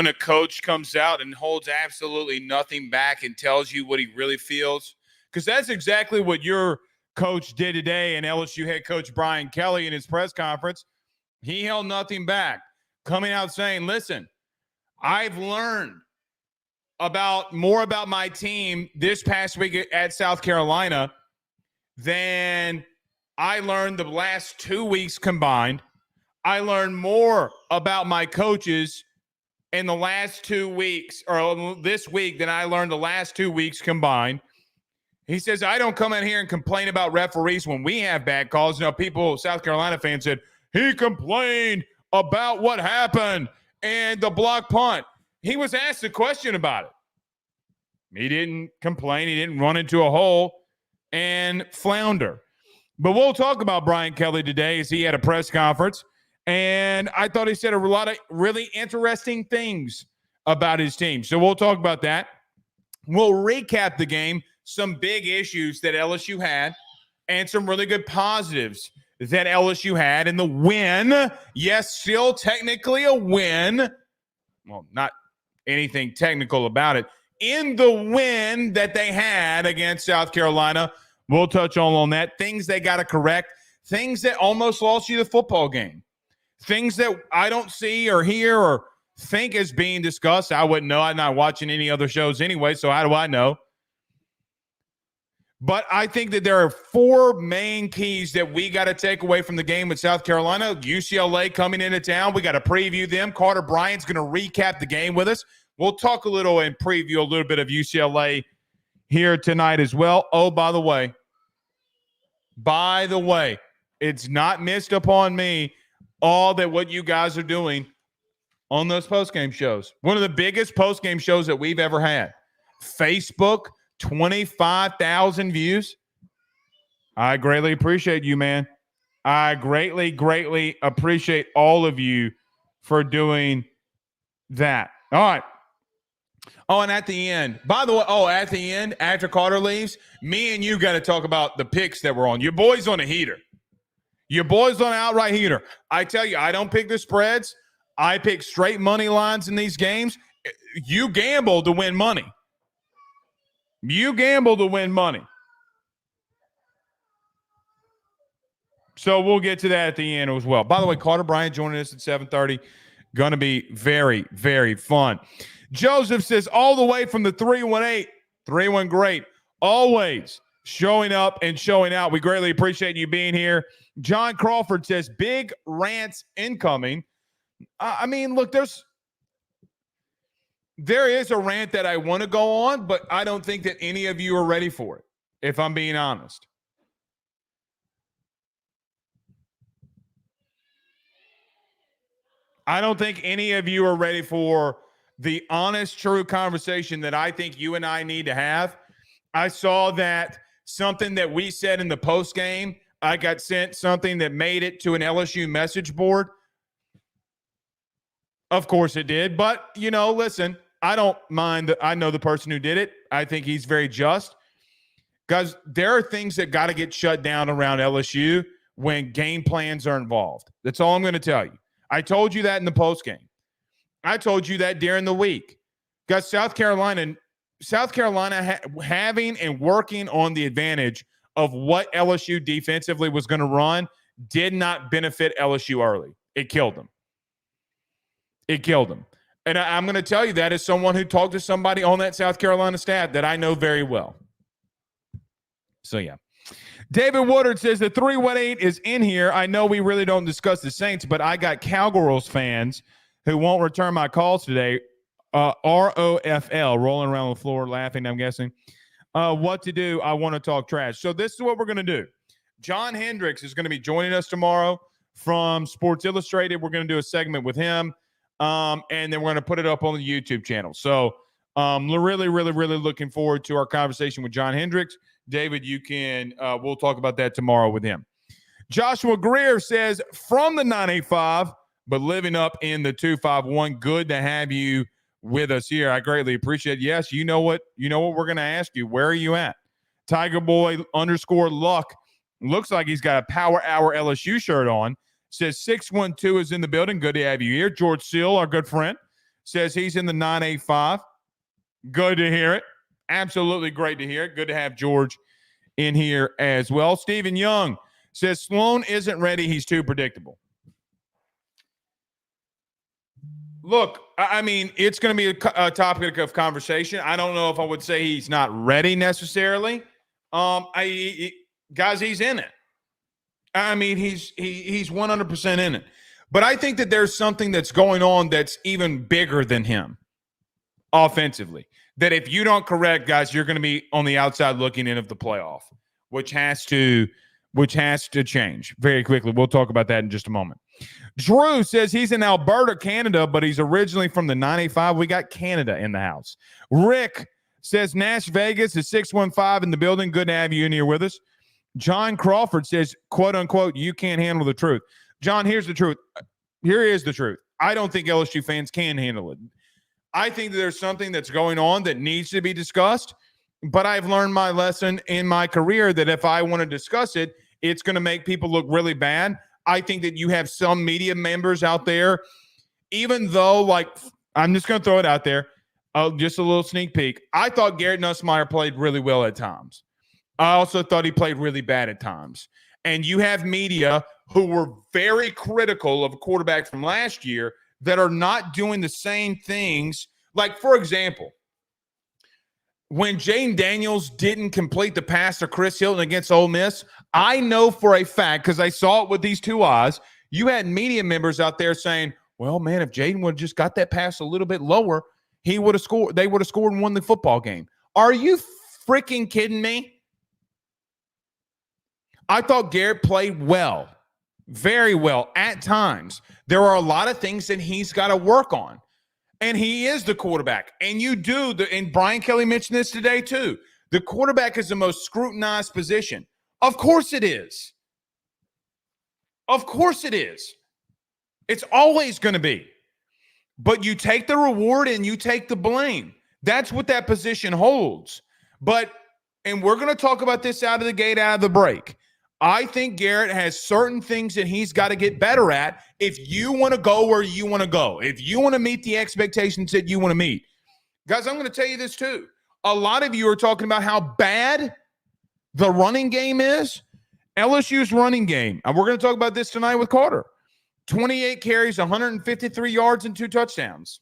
when a coach comes out and holds absolutely nothing back and tells you what he really feels? Because that's exactly what your coach did today, and LSU head coach Brian Kelly in his press conference. He held nothing back, coming out saying, listen, I've learned more about my team this past week at South Carolina than I learned the last 2 weeks combined. I learned more about my coaches in the last 2 weeks or this week than I learned the last 2 weeks combined. He says, I don't come in here and complain about referees when we have bad calls. People, South Carolina fans said, he complained about what happened and the block punt. He was asked a question about it. He didn't complain. He didn't run into a hole and flounder. But we'll talk about Brian Kelly today as he had a press conference. And I thought he said a lot of really interesting things about his team. So we'll talk about that. We'll recap the game, some big issues that LSU had, and some really good positives that LSU had in the win. Yes, still technically a win. Well, not anything technical about it. In the win that they had against South Carolina, we'll touch on that. Things they got to correct. Things that almost lost you the football game. Things that I don't see or hear or think is being discussed. I wouldn't know. I'm not watching any other shows anyway, so how do I know? But I think that there are 4 main keys that we got to take away from the game with South Carolina. UCLA coming into town. We got to preview them. Carter Bryant's going to recap the game with us. We'll talk a little and preview a little bit of UCLA here tonight as well. Oh, by the way, it's not missed upon me all that what you guys are doing on those postgame shows. One of the biggest postgame shows that we've ever had. Facebook, 25,000 views. I greatly appreciate you, man. I greatly, greatly appreciate all of you for doing that. All right. Oh, and at the end, by the way, after Carter leaves, me and you got to talk about the picks that we're on. Your boy's on a heater. Your boy's on an outright heater. I tell you, I don't pick the spreads. I pick straight money lines in these games. You gamble to win money. So we'll get to that at the end as well. By the way, Carter Bryant joining us at 7:30. Going to be very, very fun. Joseph says, all the way from the 318, 3-1 great, always showing up and showing out. We greatly appreciate you being here. John Crawford says, big rants incoming. I mean, look, there is a rant that I want to go on, but I don't think that any of you are ready for it, if I'm being honest. I don't think any of you are ready for the honest, true conversation that I think you and I need to have. I saw that something that we said in the post game, I got sent something that made it to an LSU message board. Of course it did. But, listen, I don't mind. I know the person who did it. I think he's very just. Guys, there are things that got to get shut down around LSU when game plans are involved. That's all I'm going to tell you. I told you that in the post game. I told you that during the week. Guys, South Carolina having and working on the advantage of what LSU defensively was going to run did not benefit LSU early. It killed them. And I'm going to tell you that as someone who talked to somebody on that South Carolina staff that I know very well. So, yeah. David Woodard says the 318 is in here. I know we really don't discuss the Saints, but I got Cowgirls fans who won't return my calls today. ROFL, rolling around the floor laughing, I'm guessing. What to do? I want to talk trash. So this is what we're going to do. John Hendricks is going to be joining us tomorrow from Sports Illustrated. We're going to do a segment with him, and then we're going to put it up on the YouTube channel. So really, really, really looking forward to our conversation with John Hendricks. David, we'll talk about that tomorrow with him. Joshua Greer says, from the 985, but living up in the 251. Good to have you with us here. I greatly appreciate it. Yes, you know what we're going to ask you. Where are you at? Tiger Boy _Luck. Looks like he's got a Power Hour LSU shirt on. Says 612 is in the building. Good to have you here. George Seal, our good friend, says he's in the 985. Good to hear it. Absolutely great to hear it. Good to have George in here as well. Stephen Young says Sloan isn't ready. He's too predictable. Look, I mean, it's going to be a topic of conversation. I don't know if I would say he's not ready necessarily. Guys, he's in it. I mean, he's 100% in it. But I think that there's something that's going on that's even bigger than him offensively. That if you don't correct, guys, you're going to be on the outside looking in of the playoff, which has to change very quickly. We'll talk about that in just a moment. Drew says he's in Alberta, Canada, but he's originally from the 985. We got Canada in the house. Rick says Nash Vegas is 615 in the building. Good to have you in here with us. John Crawford says, quote unquote, you can't handle the truth. John, here's the truth. Here is the truth. I don't think LSU fans can handle it. I think that there's something that's going on that needs to be discussed, but I've learned my lesson in my career that if I want to discuss it, it's going to make people look really bad. I think that you have some media members out there, even though, like, I'm just going to throw it out there, just a little sneak peek. I thought Garrett Nussmeier played really well at times. I also thought he played really bad at times. And you have media who were very critical of a quarterback from last year that are not doing the same things. Like, for example, when Jaden Daniels didn't complete the pass to Chris Hilton against Ole Miss, I know for a fact, because I saw it with these two eyes, you had media members out there saying, well, man, if Jaden would have just got that pass a little bit lower, he would have scored. They would have scored and won the football game. Are you freaking kidding me? I thought Garrett played well, very well at times. There are a lot of things that he's got to work on. And he is the quarterback. And you do, and Brian Kelly mentioned this today too. The quarterback is the most scrutinized position. Of course it is. Of course it is. It's always going to be. But you take the reward and you take the blame. That's what that position holds. And we're going to talk about this out of the gate, out of the break. I think Garrett has certain things that he's got to get better at if you want to go where you want to go, if you want to meet the expectations that you want to meet. Guys, I'm going to tell you this too. A lot of you are talking about how bad the running game is. LSU's running game, and we're going to talk about this tonight with Carter. 28 carries, 153 yards, and 2 touchdowns.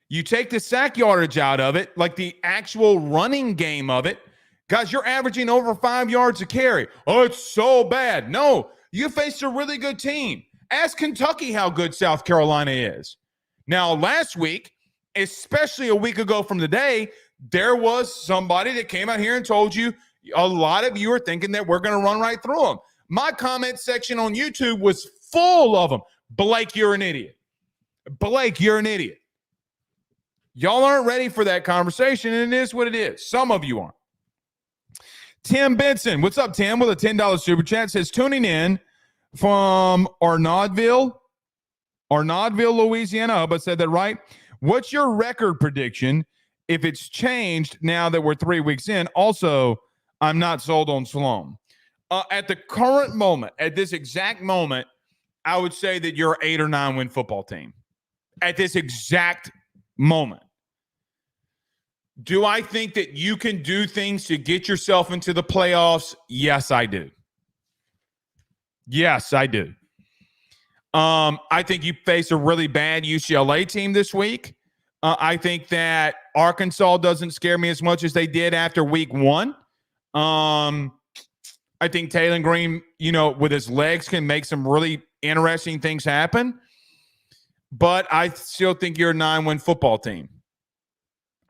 You take the sack yardage out of it, like the actual running game of it. Guys, you're averaging over 5 yards a carry. Oh, it's so bad. No, you faced a really good team. Ask Kentucky how good South Carolina is. Now, last week, especially a week ago from today, there was somebody that came out here and told you, a lot of you are thinking that we're going to run right through them. My comment section on YouTube was full of them. Blake, you're an idiot. Blake, you're an idiot. Y'all aren't ready for that conversation, and it is what it is. Some of you aren't. Tim Benson, what's up, Tim? With a $10 super chat, says tuning in from Arnaudville, Louisiana. I hope I said that right. What's your record prediction if it's changed now that we're 3 weeks in? Also, I'm not sold on Sloan. At the current moment, at this exact moment, I would say that you're an 8 or 9 win football team. At this exact moment. Do I think that you can do things to get yourself into the playoffs? Yes, I do. Yes, I do. I think you face a really bad UCLA team this week. I think that Arkansas doesn't scare me as much as they did after week 1. I think Taylor Green, with his legs can make some really interesting things happen. But I still think you're a 9-win football team.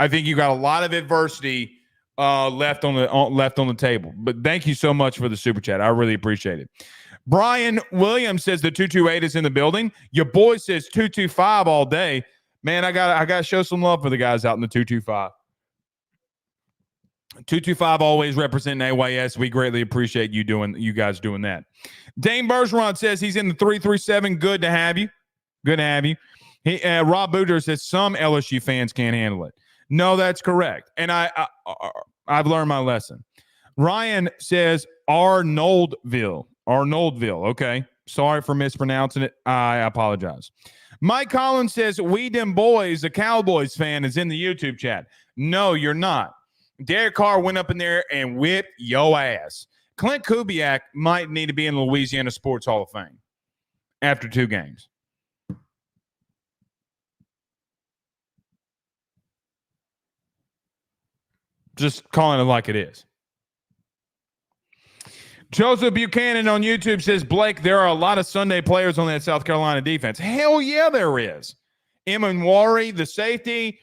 I think you got a lot of adversity left on the table. But thank you so much for the super chat. I really appreciate it. Brian Williams says the 228 is in the building. Your boy says 225 all day. Man, I got to show some love for the guys out in the 225. 225 always representing AYS. We greatly appreciate you guys doing that. Dane Bergeron says he's in the 337. Good to have you. Good to have you. Rob Booter says some LSU fans can't handle it. No, that's correct. And I've learned my lesson. Ryan says Arnoldville. Okay. Sorry for mispronouncing it. I apologize. Mike Collins says, we them boys, a Cowboys fan, is in the YouTube chat. No, you're not. Derek Carr went up in there and whipped your ass. Clint Kubiak might need to be in the Louisiana Sports Hall of Fame after 2 games. Just calling it like it is. Joseph Buchanan on YouTube says, Blake, there are a lot of Sunday players on that South Carolina defense. Hell yeah, there is. Emanwari, the safety.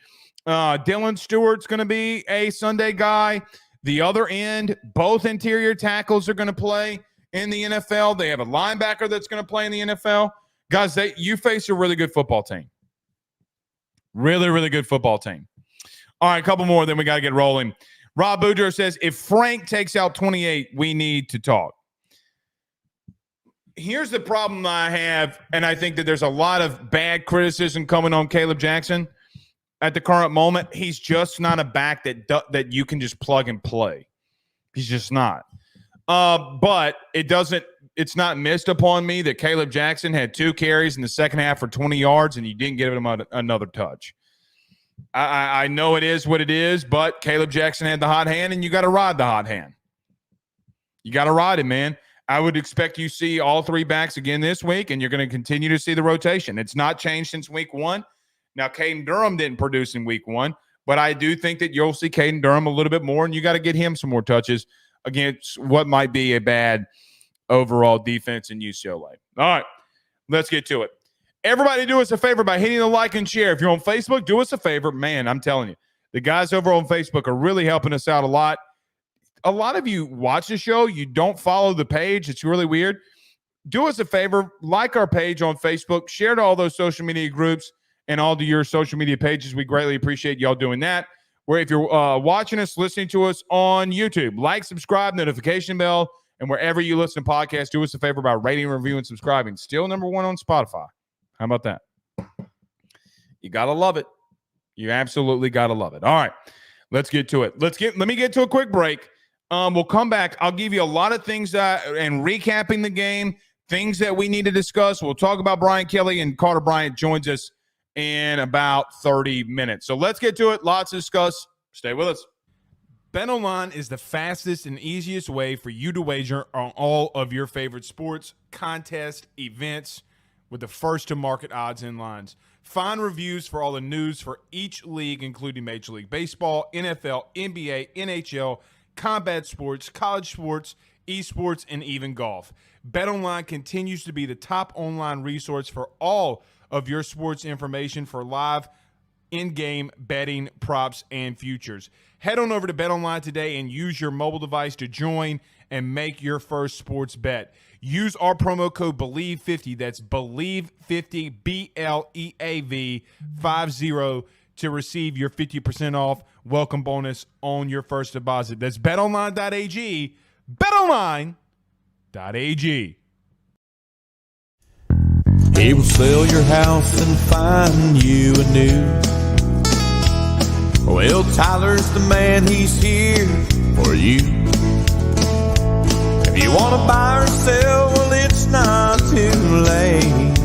Dylan Stewart's going to be a Sunday guy. The other end, both interior tackles are going to play in the NFL. They have a linebacker that's going to play in the NFL. Guys, you face a really good football team. Really, really good football team. All right, a couple more, then we got to get rolling. Rob Boudreaux says, if Frank takes out 28, we need to talk. Here's the problem I have, and I think that there's a lot of bad criticism coming on Caleb Jackson at the current moment. He's just not a back that you can just plug and play. He's just not. But it's not missed upon me that Caleb Jackson had 2 carries in the second half for 20 yards, and you didn't give him another touch. I know it is what it is, but Caleb Jackson had the hot hand, and you got to ride the hot hand. You got to ride it, man. I would expect you see all 3 backs again this week, and you're going to continue to see the rotation. It's not changed since week 1. Now, Caden Durham didn't produce in week 1, but I do think that you'll see Caden Durham a little bit more, and you got to get him some more touches against what might be a bad overall defense in UCLA. All right, let's get to it. Everybody do us a favor by hitting the like and share. If you're on Facebook, do us a favor. Man, I'm telling you, the guys over on Facebook are really helping us out a lot. A lot of you watch the show. You don't follow the page. It's really weird. Do us a favor. Like our page on Facebook. Share to all those social media groups and all to your social media pages. We greatly appreciate y'all doing that. Where if you're watching us, listening to us on YouTube, like, subscribe, notification bell, and wherever you listen to podcasts, do us a favor by rating, reviewing, and subscribing. Still number 1 on Spotify. How about that? You got to love it. You absolutely got to love it. All right, let's get to it. Let me get to a quick break. We'll come back. I'll give you a lot of things and recapping the game, things that we need to discuss. We'll talk about Brian Kelly, and Carter Bryant joins us in about 30 minutes. So let's get to it. Lots to discuss. Stay with us. BetOnline is the fastest and easiest way for you to wager on all of your favorite sports, contests, events, with the first-to-market odds and lines. Find reviews for all the news for each league, including Major League Baseball, NFL, NBA, NHL, combat sports, college sports, esports, and even golf. BetOnline continues to be the top online resource for all of your sports information for live in-game betting, props, and futures. Head on over to BetOnline today and use your mobile device to join and make your first sports bet. Use our promo code BELIEVE50, that's BELIEVE50, BLEAV 50, to receive your 50% off welcome bonus on your first deposit. That's betonline.ag, betonline.ag. He will sell your house and find you a new. Well, Tyler's the man, he's here for you. If you want to buy or sell, well, it's not too late.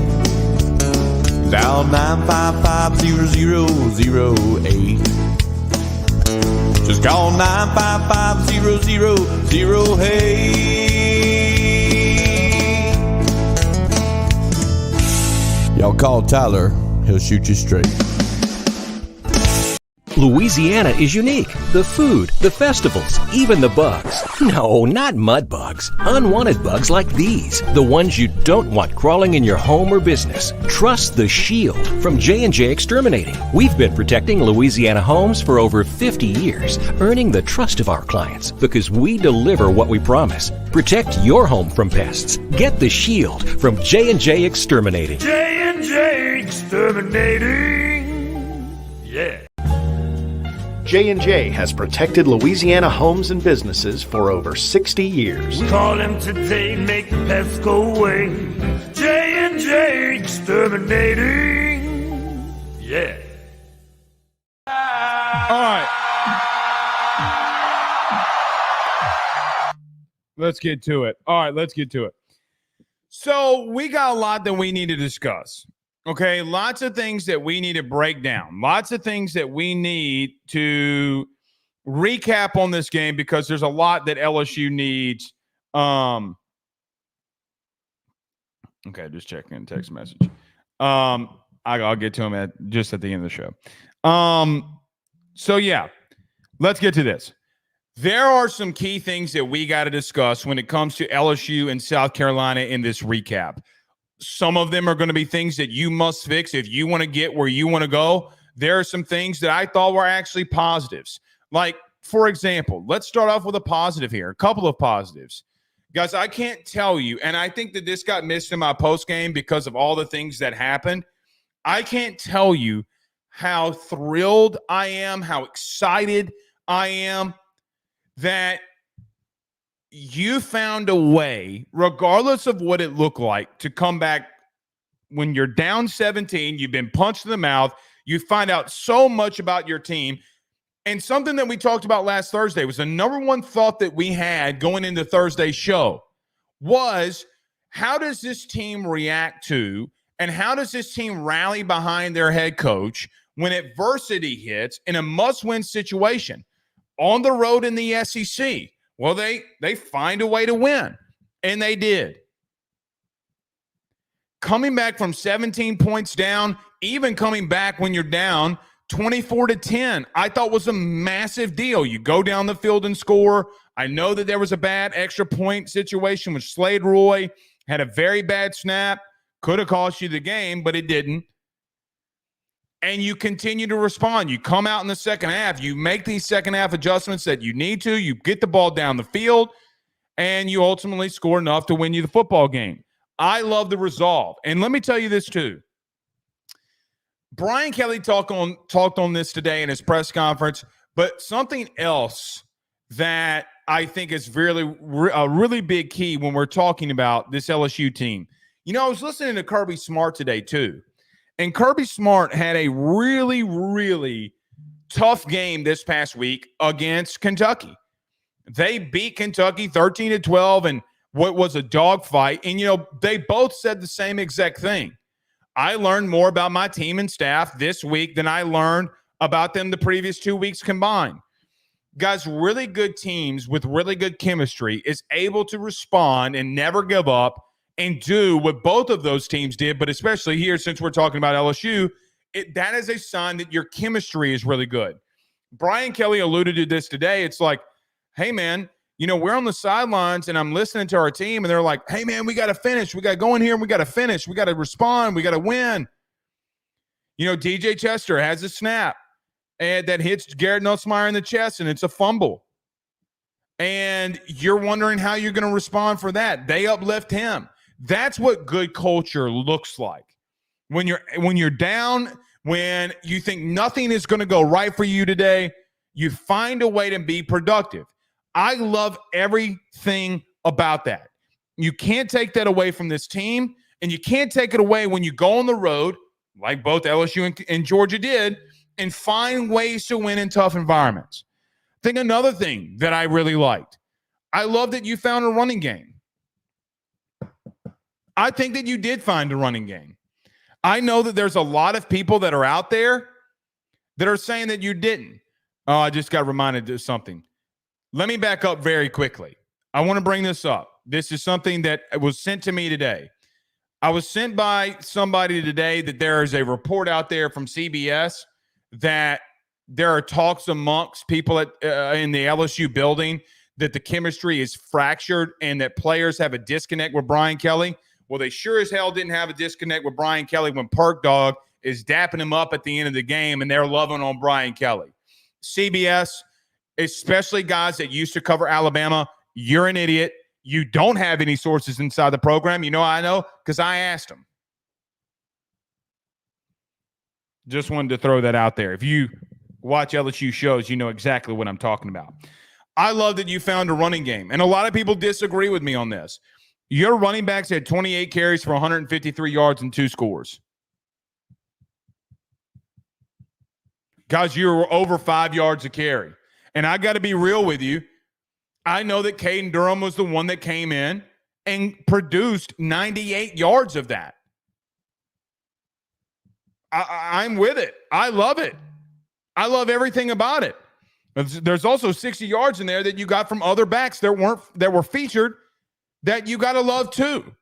Dial 955-0008. Just call 955-0008. Y'all call Tyler, he'll shoot you straight. Louisiana is unique. The food, the festivals, even the bugs. No, not mud bugs. Unwanted bugs like these. The ones you don't want crawling in your home or business. Trust the Shield from J&J Exterminating. We've been protecting Louisiana homes for over 50 years, earning the trust of our clients because we deliver what we promise. Protect your home from pests. Get the Shield from J&J Exterminating. J&J Exterminating. Yeah. J&J has protected Louisiana homes and businesses for over 60 years. Call them today, make the pests go away. J&J Exterminating. Yeah. All right. Let's get to it. So we got a lot that we need to discuss. Okay, lots of things that we need to break down. Lots of things that we need to recap on this game because there's a lot that LSU needs. Okay, just checking in text message. I'll get to him just at the end of the show. So yeah, let's get to this. There are some key things that we got to discuss when it comes to LSU and South Carolina in this recap. Some of them are going to be things that you must fix if you want to get where you want to go. There are some things that I thought were actually positives. Like, for example, let's start off with a positive here, a couple of positives. Guys, I can't tell you, and I think that this got missed in my post game because of all the things that happened. I can't tell you how thrilled I am, how excited I am that you found a way, regardless of what it looked like, to come back when you're down 17, you've been punched in the mouth, you find out so much about your team. And something that we talked about last Thursday was the number one thought that we had going into Thursday's show was, how does this team react to and how does this team rally behind their head coach when adversity hits in a must-win situation on the road in the SEC? Well, they find a way to win, and they did. Coming back from 17 points down, even coming back when you're down 24-10, I thought was a massive deal. You go down the field and score. I know that there was a bad extra point situation with Slade Roy, had a very bad snap, could have cost you the game, but it didn't. And you continue to respond. You come out in the second half. You make these second half adjustments that you need to. You get the ball down the field, and you ultimately score enough to win you the football game. I love the resolve. And let me tell you this too. Brian Kelly talked on this today in his press conference, but something else that I think is really a really big key when we're talking about this LSU team. You know, I was listening to Kirby Smart today too. And Kirby Smart had a really, really tough game this past week against Kentucky. They beat Kentucky 13-12 and what was a dogfight. And, you know, they both said the same exact thing. I learned more about my team and staff this week than I learned about them the previous 2 weeks combined. Guys, really good teams with really good chemistry is able to respond and never give up and do what both of those teams did, but especially here, since we're talking about LSU, that is a sign that your chemistry is really good. Brian Kelly alluded to this today. It's like, hey, man, you know, we're on the sidelines, and I'm listening to our team, and they're like, hey, man, we got to finish. We got to go in here, and we got to finish. We got to respond. We got to win. You know, DJ Chester has a snap and that hits Garrett Nussmeier in the chest, and it's a fumble. And you're wondering how you're going to respond for that. They uplift him. That's what good culture looks like. When you're down, when you think nothing is going to go right for you today, you find a way to be productive. I love everything about that. You can't take that away from this team, and you can't take it away when you go on the road, like both LSU and Georgia did, and find ways to win in tough environments. I think another thing that I really liked, I love that you found a running game. I think that you did find a running game. I know that there's a lot of people that are out there that are saying that you didn't. Oh, I just got reminded of something. Let me back up very quickly. I want to bring this up. This is something that was sent to me today. I was sent by somebody today that there is a report out there from CBS that there are talks amongst people in the LSU building that the chemistry is fractured and that players have a disconnect with Brian Kelly. Well, they sure as hell didn't have a disconnect with Brian Kelly when Perk Dog is dapping him up at the end of the game and they're loving on Brian Kelly. CBS, especially guys that used to cover Alabama, you're an idiot. You don't have any sources inside the program. You know I know because I asked them. Just wanted to throw that out there. If you watch LSU shows, you know exactly what I'm talking about. I love that you found a running game, and a lot of people disagree with me on this. Your running backs had 28 carries for 153 yards and 2 scores. Guys, you were over 5 yards a carry. And I got to be real with you. I know that Caden Durham was the one that came in and produced 98 yards of that. I'm with it. I love it. I love everything about it. There's also 60 yards in there that you got from other backs that were featured that you got to love too.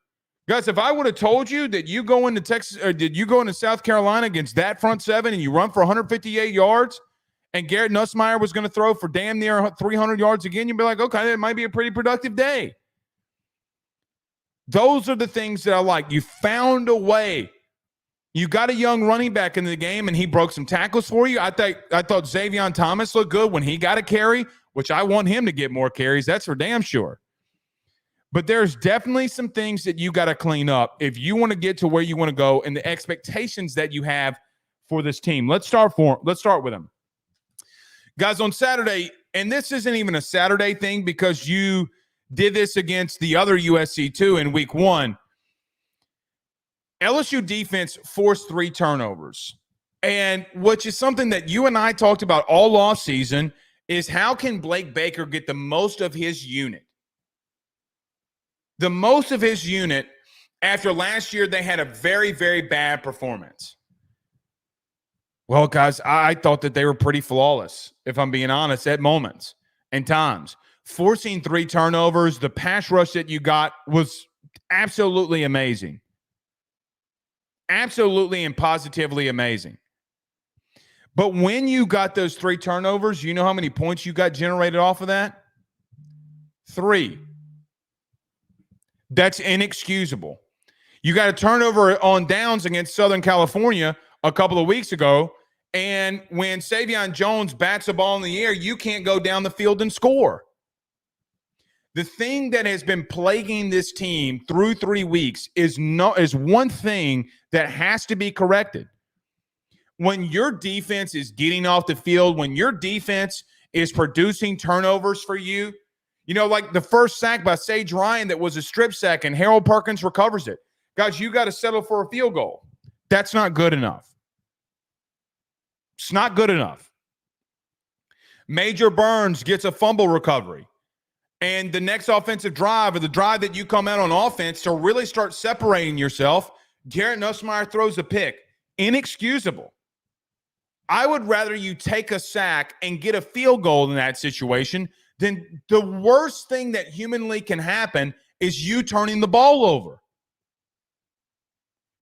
Guys, if I would have told you that you go into Texas or did you go into South Carolina against that front seven and you run for 158 yards and Garrett Nussmeier was going to throw for damn near 300 yards again, you'd be like, okay, it might be a pretty productive day. Those are the things that I like. You found a way. You got a young running back in the game, and he broke some tackles for you. I thought Xavier Thomas looked good when he got a carry, which I want him to get more carries. That's for damn sure. But there's definitely some things that you got to clean up if you want to get to where you want to go and the expectations that you have for this team. Let's start with them. Guys, on Saturday, and this isn't even a Saturday thing because you did this against the other USC too in week 1. LSU defense forced 3 turnovers. And which is something that you and I talked about all offseason is how can Blake Baker get the most of his unit? The most of his unit after last year they had a very, very bad performance. Well, guys, I thought that they were pretty flawless, if I'm being honest, at moments and times. Forcing 3 turnovers, the pass rush that you got was absolutely amazing. Absolutely and positively amazing. But when you got those 3 turnovers, you know how many points you got generated off of that? 3. That's inexcusable. You got a turnover on downs against Southern California a couple of weeks ago, and when Savion Jones bats a ball in the air, you can't go down the field and score. The thing that has been plaguing this team through 3 weeks is one thing that has to be corrected. When your defense is getting off the field, when your defense is producing turnovers for you, you know, like the first sack by Sage Ryan that was a strip sack and Harold Perkins recovers it. Guys, you got to settle for a field goal. That's not good enough. It's not good enough. Major Burns gets a fumble recovery. And the next offensive drive or the drive that you come out on offense to really start separating yourself, Garrett Nussmeier throws a pick. Inexcusable. I would rather you take a sack and get a field goal in that situation than the worst thing that humanly can happen is you turning the ball over.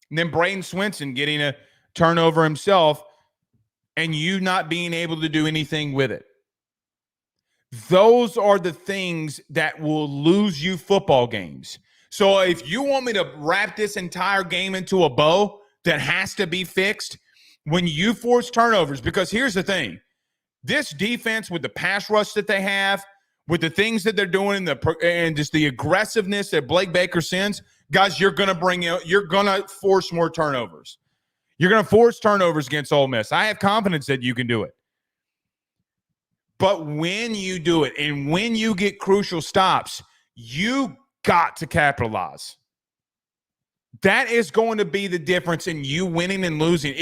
And then Braden Swinson getting a turnover himself and you not being able to do anything with it. Those are the things that will lose you football games. So if you want me to wrap this entire game into a bow that has to be fixed, when you force turnovers, because here's the thing, this defense with the pass rush that they have, with the things that they're doing and just the aggressiveness that Blake Baker sends, guys, you're going to force more turnovers. You're going to force turnovers against Ole Miss. I have confidence that you can do it. But when you do it and when you get crucial stops, you got to capitalize. That is going to be the difference in you winning and losing.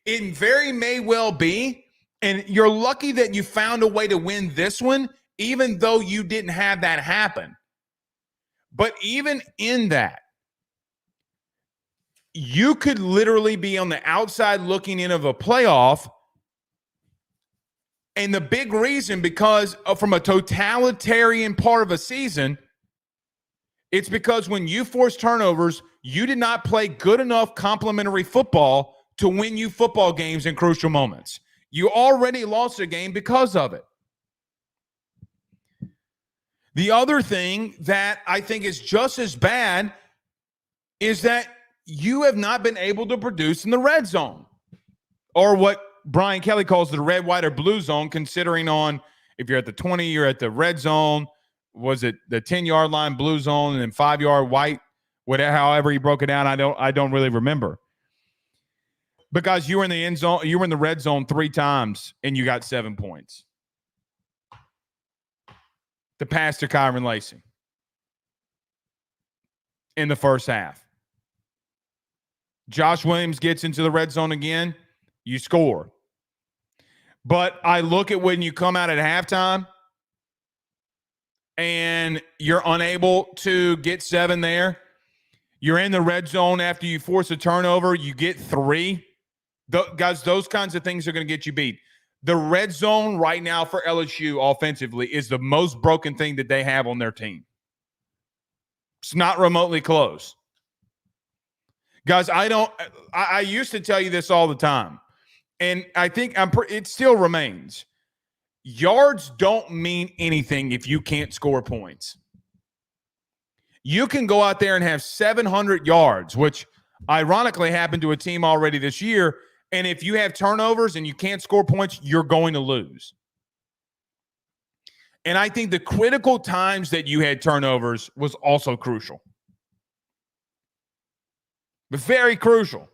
It very may well be, and you're lucky that you found a way to win this one, even though you didn't have that happen. But even in that, you could literally be on the outside looking in of a playoff. And the big reason, because from a totalitarian part of a season, it's because when you force turnovers, you did not play good enough complementary football to win you football games in crucial moments. You already lost a game because of it. The other thing that I think is just as bad is that you have not been able to produce in the red zone, or what Brian Kelly calls the red, white, or blue zone, considering on if you're at the 20, you're at the red zone. Was it the 10-yard line blue zone and then 5-yard white? Whatever, however he broke it down, I don't really remember. Because you were in the end zone, you were in the red zone 3 times and you got 7 points. The pass to Kyron Lacy in the first half. Josh Williams gets into the red zone again, you score. But I look at when you come out at halftime and you're unable to get 7 there. You're in the red zone after you force a turnover. You get 3. Guys, those kinds of things are going to get you beat. The red zone right now for LSU offensively is the most broken thing that they have on their team. It's not remotely close. Guys, I used to tell you this all the time, and I think it still remains. Yards don't mean anything if you can't score points. You can go out there and have 700 yards, which ironically happened to a team already this year, and if you have turnovers and you can't score points, you're going to lose. And I think the critical times that you had turnovers was also crucial. But very crucial.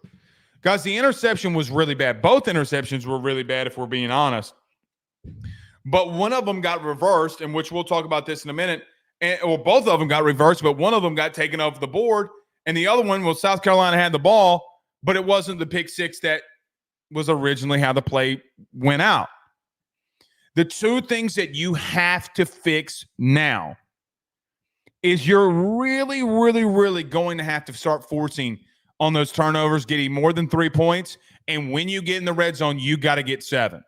Guys, the interception was really bad. Both interceptions were really bad, if we're being honest. But one of them got reversed, and which we'll talk about this in a minute. Well, both of them got reversed, but one of them got taken off the board. And the other one, well, South Carolina had the ball, but it wasn't the pick six that was originally how the play went out. The two things that you have to fix now is you're really, really, really going to have to start forcing on those turnovers, getting more than 3 points. And when you get in the red zone, you got to get 7.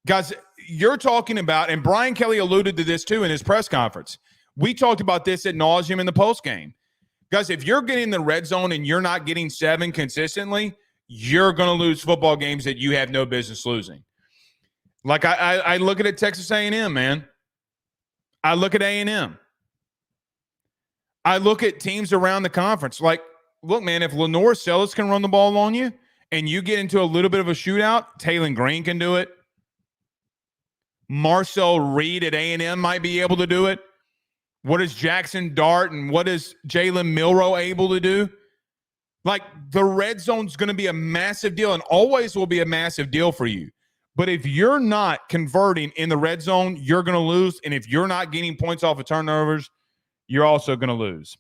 Guys, you're talking about, and Brian Kelly alluded to this too in his press conference. We talked about this ad nauseum in the postgame. Guys, if you're getting in the red zone and you're not getting 7 consistently, you're going to lose football games that you have no business losing. Like I look at it, Texas A&M, man. I look at A&M. I look at teams around the conference. Like, look, man, if Lenore Sellis can run the ball on you and you get into a little bit of a shootout, Taylon Green can do it. Marcel Reed at A&M might be able to do it. What is Jackson Dart and what is Jalen Milroe able to do? Like, the red zone's going to be a massive deal and always will be a massive deal for you. But if you're not converting in the red zone, you're going to lose. And if you're not getting points off of turnovers, you're also going to lose.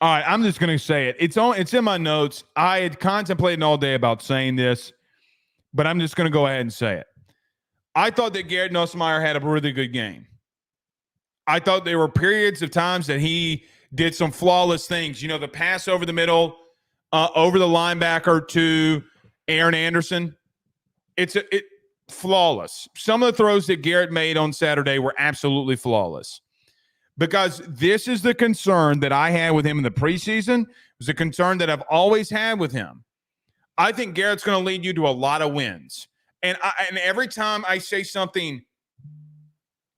All right, I'm just going to say it. It's in my notes. I had contemplated all day about saying this, but I'm just going to go ahead and say it. I thought that Garrett Nussmeier had a really good game. I thought there were periods of times that he did some flawless things. You know, the pass over the middle, over the linebacker to Aaron Anderson. It's flawless. Some of the throws that Garrett made on Saturday were absolutely flawless. Because this is the concern that I had with him in the preseason. It was a concern that I've always had with him. I think Garrett's going to lead you to a lot of wins. And every time I say something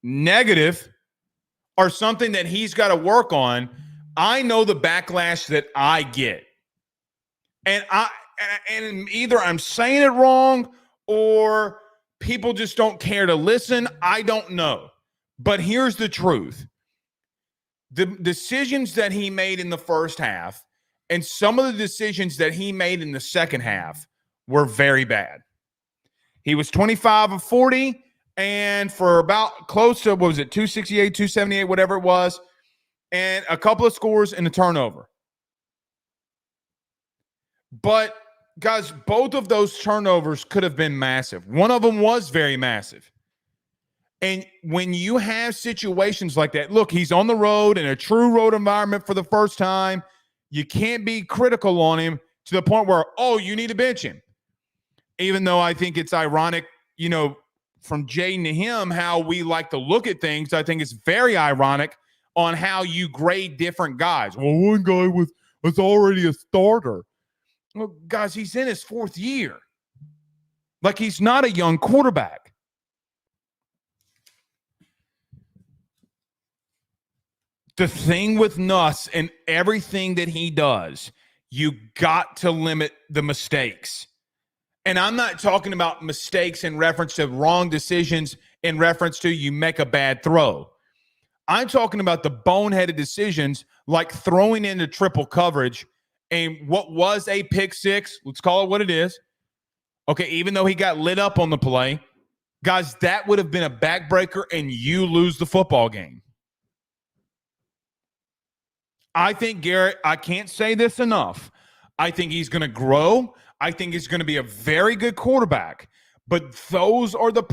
negative or something that he's got to work on, I know the backlash that I get. And either I'm saying it wrong or people just don't care to listen. I don't know. But here's the truth. The decisions that he made in the first half and some of the decisions that he made in the second half were very bad. He was 25 of 40 and for about close to, what was it, 268, 278, whatever it was, and a couple of scores and a turnover. But, guys, both of those turnovers could have been massive. One of them was very massive. And when you have situations like that, look, he's on the road in a true road environment for the first time. You can't be critical on him to the point where, oh, you need to bench him. Even though I think it's ironic, you know, from Jaden to him, how we like to look at things. I think it's very ironic on how you grade different guys. Well, one guy was already a starter. Well, guys, he's in his 4th year. Like, he's not a young quarterback. The thing with Nuss and everything that he does, you got to limit the mistakes. And I'm not talking about mistakes in reference to wrong decisions in reference to you make a bad throw. I'm talking about the boneheaded decisions like throwing into triple coverage and what was a pick six. Let's call it what it is. Okay, even though he got lit up on the play, guys, that would have been a backbreaker and you lose the football game. I think Garrett, I can't say this enough. I think he's going to grow. I think he's going to be a very good quarterback. But those are the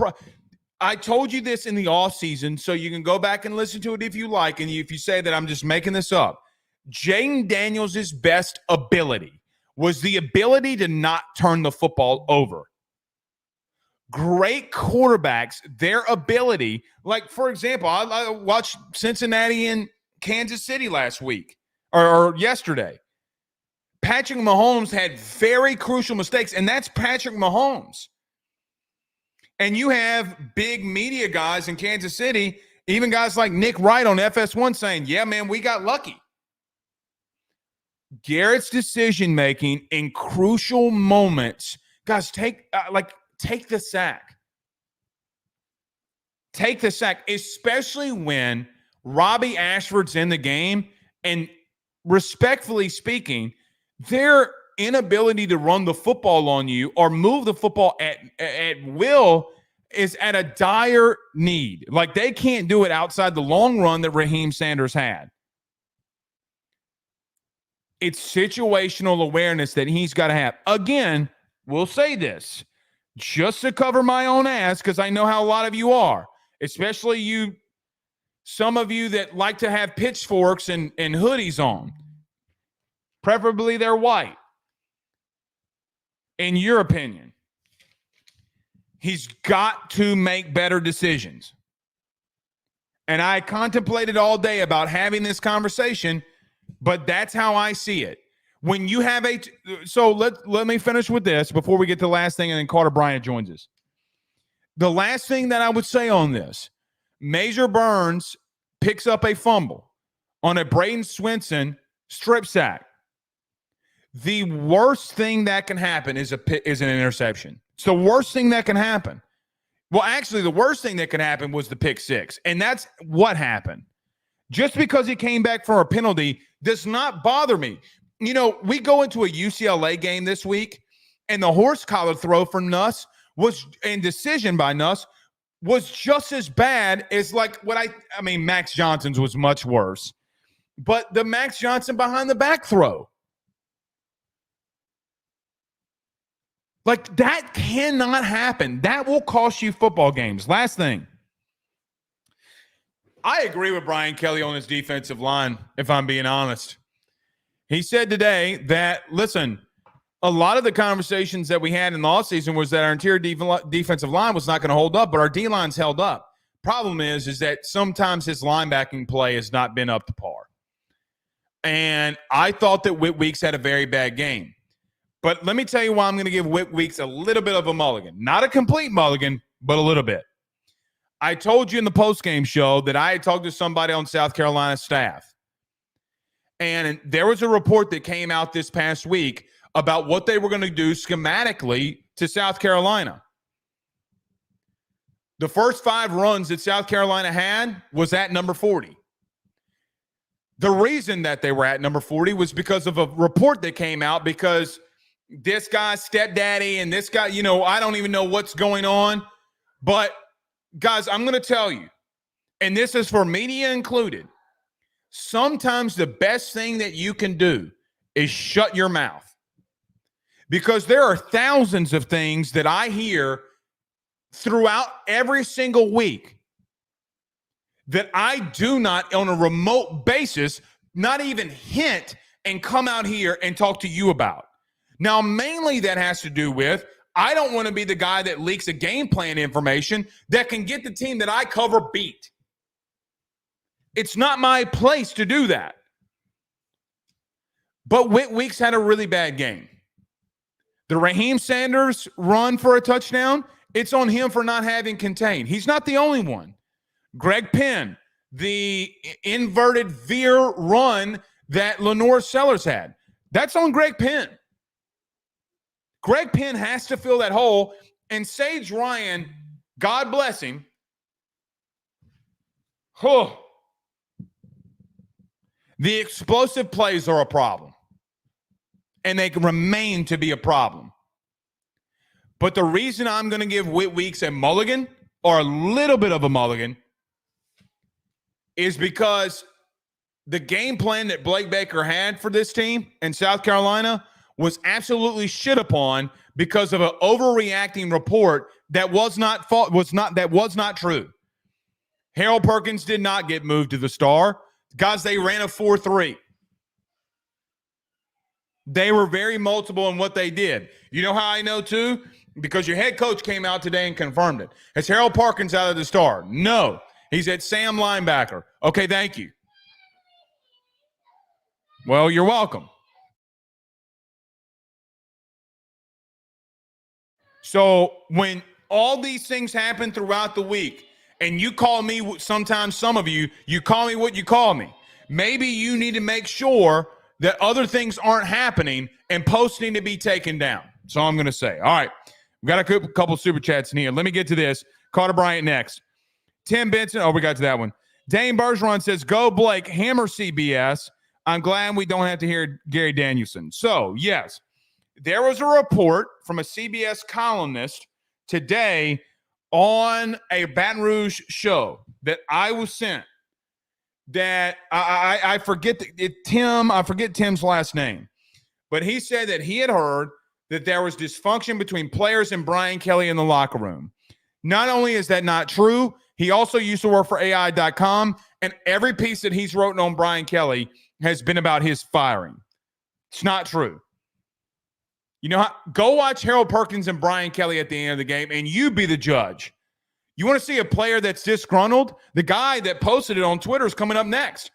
I told you this in the offseason, so you can go back and listen to it if you like. And if you say that I'm just making this up, Jaden Daniels' best ability was the ability to not turn the football over. Great quarterbacks, their ability, like, for example, I watched Cincinnati and Kansas City last week or yesterday. Patrick Mahomes had very crucial mistakes, and that's Patrick Mahomes. And you have big media guys in Kansas City, even guys like Nick Wright on FS1 saying, yeah, man, we got lucky. Garrett's decision-making in crucial moments, guys, take the sack. Take the sack, especially when Robbie Ashford's in the game. And respectfully speaking, their inability to run the football on you or move the football at will is at a dire need. Like, they can't do it outside the long run that Raheem Sanders had. It's situational awareness that he's got to have. Again, we'll say this just to cover my own ass, because I know how a lot of you are, especially some of you that like to have pitchforks and hoodies on. Preferably they're white. In your opinion, he's got to make better decisions. And I contemplated all day about having this conversation, but that's how I see it. When you have so let me finish with this before we get to the last thing, and then Carter Bryant joins us. The last thing that I would say on this, Major Burns picks up a fumble on a Braden Swinson strip sack. The worst thing that can happen is an interception. It's the worst thing that can happen. Well, actually, the worst thing that could happen was the pick six, and that's what happened. Just because he came back for a penalty does not bother me. You know, we go into a UCLA game this week, and the horse collar throw for Nuss and decision by Nuss was just as bad as Max Johnson's was much worse. But the Max Johnson behind the back throw. Like, that cannot happen. That will cost you football games. Last thing. I agree with Brian Kelly on his defensive line, if I'm being honest. He said today that, listen, a lot of the conversations that we had in the offseason was that our interior defensive line was not going to hold up, but our D-line's held up. Problem is that sometimes his linebacking play has not been up to par. And I thought that Whit Weeks had a very bad game. But let me tell you why I'm going to give Whit Weeks a little bit of a mulligan. Not a complete mulligan, but a little bit. I told you in the postgame show that I had talked to somebody on South Carolina staff. And there was a report that came out this past week about what they were going to do schematically to South Carolina. The first 5 runs that South Carolina had was at number 40. The reason that they were at number 40 was because of a report that came out, because this guy's stepdaddy and this guy, I don't even know what's going on. But, guys, I'm going to tell you, and this is for media included, sometimes the best thing that you can do is shut your mouth. Because there are thousands of things that I hear throughout every single week that I do not, on a remote basis, not even hint and come out here and talk to you about. Now, mainly that has to do with I don't want to be the guy that leaks a game plan information that can get the team that I cover beat. It's not my place to do that. But Whit Weeks had a really bad game. The Raheem Sanders run for a touchdown, it's on him for not having contained. He's not the only one. Greg Penn, the inverted veer run that Lenore Sellers had, that's on Greg Penn. Greg Penn has to fill that hole, and Sage Ryan, God bless him, the explosive plays are a problem, and they remain to be a problem. But the reason I'm going to give Whit Weeks a mulligan, or a little bit of a mulligan, is because the game plan that Blake Baker had for this team in South Carolina was absolutely shit upon because of an overreacting report that was not true. Harold Perkins did not get moved to the Star. Guys, they ran a 4-3. They were very multiple in what they did. You know how I know too? Because your head coach came out today and confirmed it. Is Harold Perkins out of the Star? No. He's at Sam linebacker. Okay, thank you. Well, you're welcome. So when all these things happen throughout the week, and you call me, sometimes some of you call me what you call me. Maybe you need to make sure that other things aren't happening and posts need to be taken down. That's all I'm going to say. All right. We've got a couple super chats in here. Let me get to this. Carter Bryant next. Tim Benson. Oh, we got to that one. Dane Bergeron says, go Blake, hammer CBS. I'm glad we don't have to hear Gary Danielson. So, yes, there was a report from a CBS columnist today on a Baton Rouge show that I was sent that I forget I forget Tim's last name, but he said that he had heard that there was dysfunction between players and Brian Kelly in the locker room. Not only is that not true, he also used to work for AI.com, and every piece that he's written on Brian Kelly has been about his firing. It's not true. You know, go watch Harold Perkins and Brian Kelly at the end of the game, and you be the judge. You want to see a player that's disgruntled? The guy that posted it on Twitter is coming up next.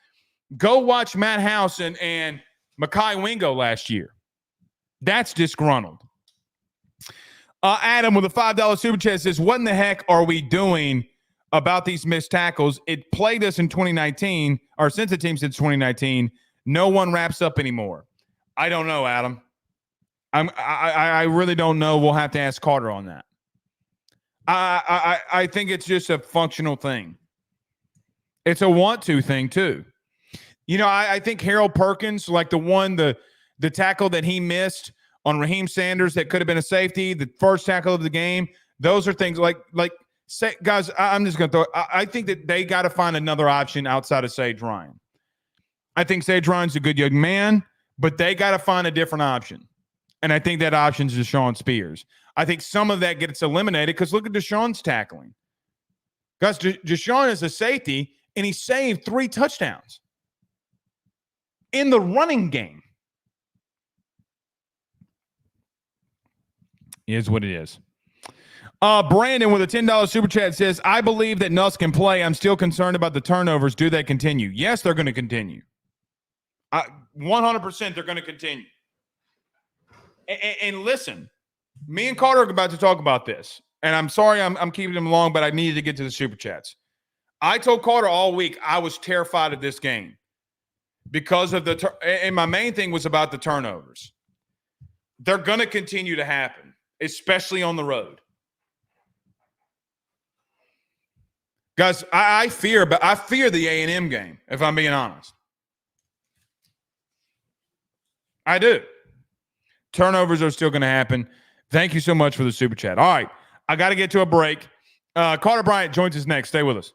Go watch Matt House and Mekhi Wingo last year. That's disgruntled. Adam with a $5 super chat says, what in the heck are we doing about these missed tackles? It plagued us in 2019, or since the team since 2019. No one wraps up anymore. I don't know, Adam. I really don't know. We'll have to ask Carter on that. I think it's just a functional thing. It's a want-to thing, too. You know, I think Harold Perkins, like the tackle that he missed on Raheem Sanders that could have been a safety, the first tackle of the game, those are things guys, I'm just going to I think that they got to find another option outside of Sage Ryan. I think Sage Ryan's a good young man, but they got to find a different option. And I think that option is Deshaun Spears. I think some of that gets eliminated because look at Deshaun's tackling. Guys, Deshaun is a safety, and he saved 3 touchdowns in the running game. It is what it is. Brandon with a $10 super chat says, I believe that Nuss can play. I'm still concerned about the turnovers. Do they continue? Yes, they're going to continue. 100% they're going to continue. And listen, me and Carter are about to talk about this. And I'm sorry I'm keeping them long, but I needed to get to the super chats. I told Carter all week I was terrified of this game because of and my main thing was about the turnovers. They're going to continue to happen, especially on the road. Guys, I fear the A&M game, if I'm being honest. I do. Turnovers are still going to happen. Thank you so much for the super chat. All right, I got to get to a break. Carter Bryant joins us next. Stay with us.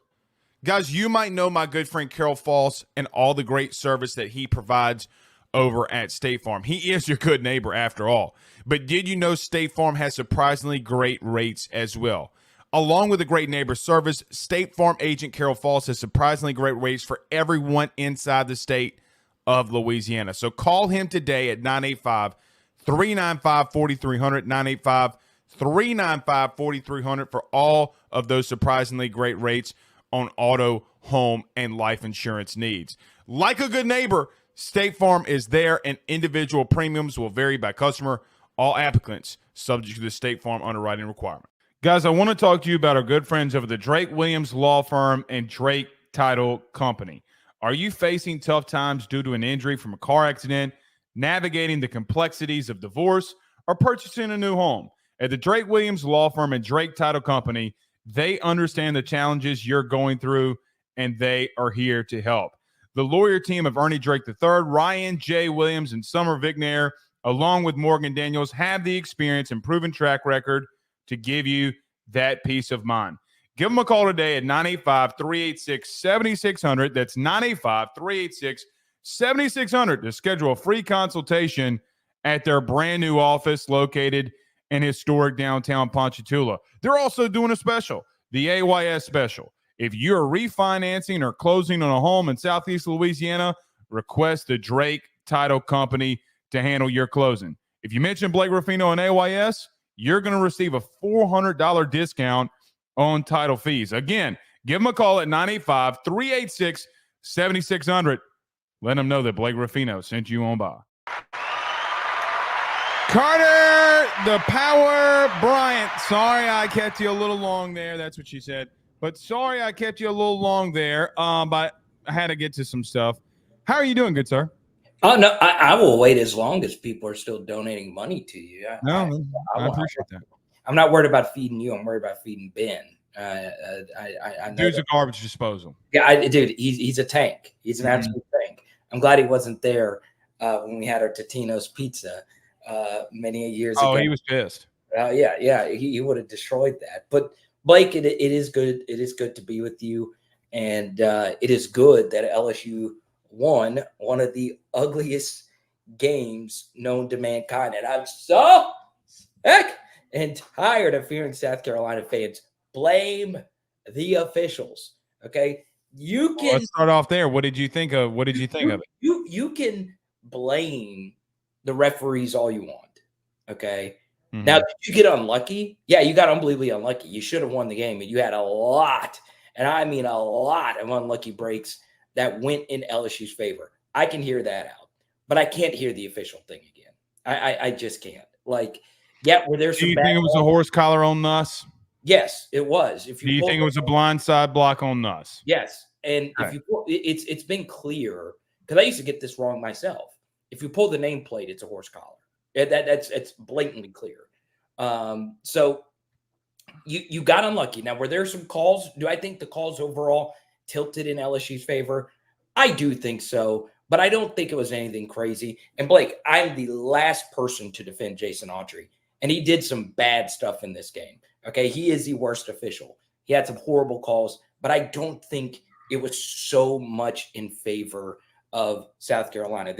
Guys, you might know my good friend Carol Falls and all the great service that he provides over at State Farm. He is your good neighbor after all. But did you know State Farm has surprisingly great rates as well? Along with the great neighbor service, State Farm agent Carol Falls has surprisingly great rates for everyone inside the state of Louisiana. So call him today at 985-395-4300, 985-395-4300 for all of those surprisingly great rates on auto, home, and life insurance needs. Like a good neighbor, State Farm is there, and individual premiums will vary by customer. All applicants subject to the State Farm underwriting requirement. Guys, I want to talk to you about our good friends over the Drake Williams Law Firm and Drake Title Company. Are you facing tough times due to an injury from a car accident, navigating the complexities of divorce, or purchasing a new home? At the Drake Williams Law Firm and Drake Title Company, they understand the challenges you're going through, and they are here to help. The lawyer team of Ernie Drake III, Ryan J. Williams, and Summer Vignair, along with Morgan Daniels, have the experience and proven track record to give you that peace of mind. Give them a call today at 985-386-7600. That's 985-386-7600 to schedule a free consultation at their brand new office located in historic downtown Ponchatoula. They're also doing a special, the AYS special. If you're refinancing or closing on a home in Southeast Louisiana, request the Drake Title Company to handle your closing. If you mention Blake Ruffino and AYS, you're going to receive a $400 discount on title fees. Again, give them a call at 985-386-7600. Let them know that Blake Ruffino sent you on by. Carter, the power, Bryant. Sorry I kept you a little long there. That's what she said. But sorry I kept you a little long there. But I had to get to some stuff. How are you doing, good sir? Oh, no, I will wait as long as people are still donating money to you. I appreciate that. I'm not worried about feeding you. I'm worried about feeding Ben. I know Dude's a garbage disposal. Yeah, dude, he's a tank. He's an absolute tank. I'm glad he wasn't there when we had our Totino's pizza many years ago. Oh, he was pissed. Yeah, he would have destroyed that. But Blake, it is good. It is good to be with you, and it is good that LSU won one of the ugliest games known to mankind. And I'm so sick and tired of hearing South Carolina fans blame the officials. Okay, you can. Let's start off there. What did you think of? What did you think of it? You can blame the referees all you want. Okay. Mm-hmm. Now, did you get unlucky? Yeah, you got unbelievably unlucky. You should have won the game, and you had a lot, and I mean a lot of unlucky breaks that went in LSU's favor. I can hear that out, but I can't hear the official thing again. I just can't. Like, yeah, were there some? Do you think it was a horse collar on Nuss? Yes, it was. Do you think it was a blind side block on Nuss? Yes, and if you pull, it's been clear because I used to get this wrong myself. If you pull the nameplate, it's a horse collar. It's blatantly clear. So you got unlucky. Now, were there some calls? Do I think the calls overall tilted in LSU's favor? I do think so, but I don't think it was anything crazy. And Blake, I'm the last person to defend Jason Autry, and he did some bad stuff in this game. Okay, he is the worst official. He had some horrible calls, but I don't think it was so much in favor of South Carolina.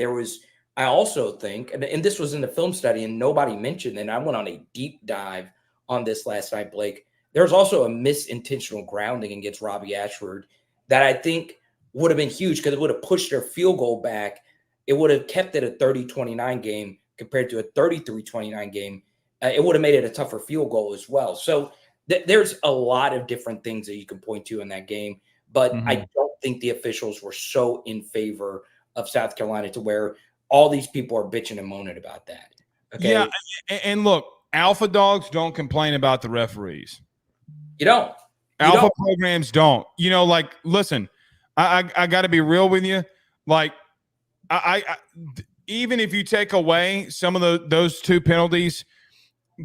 I also think, and this was in the film study and nobody mentioned, and I went on a deep dive on this last night, Blake. There's also a misintentional grounding against Robbie Ashford that I think would have been huge because it would have pushed their field goal back. It would have kept it a 30-29 game compared to a 33-29 game. It would have made it a tougher field goal as well. So there's a lot of different things that you can point to in that game, but I don't think the officials were so in favor of South Carolina to where all these people are bitching and moaning about that. Okay? Yeah, and look, alpha dogs don't complain about the referees. You don't. Alpha programs don't. You know, like, listen, I got to be real with you. Like, I even if you take away some of those two penalties,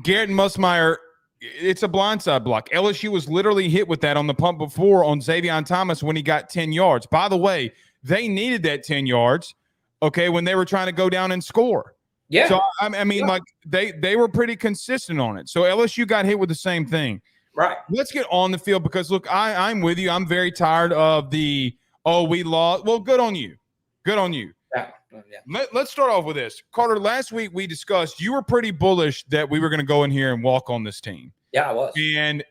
Garrett Nussmeier, it's a blindside block. LSU was literally hit with that on the pump before on Xavier Thomas when he got 10 yards. By the way, they needed that 10 yards, okay, when they were trying to go down and score. Yeah. So, I mean, like, they were pretty consistent on it. So LSU got hit with the same thing. Right. Let's get on the field because, look, I'm with you. I'm very tired of we lost. Well, good on you. Good on you. Yeah. Let's start off with this. Carter, last week we discussed you were pretty bullish that we were going to go in here and walk on this team. Yeah, I was. And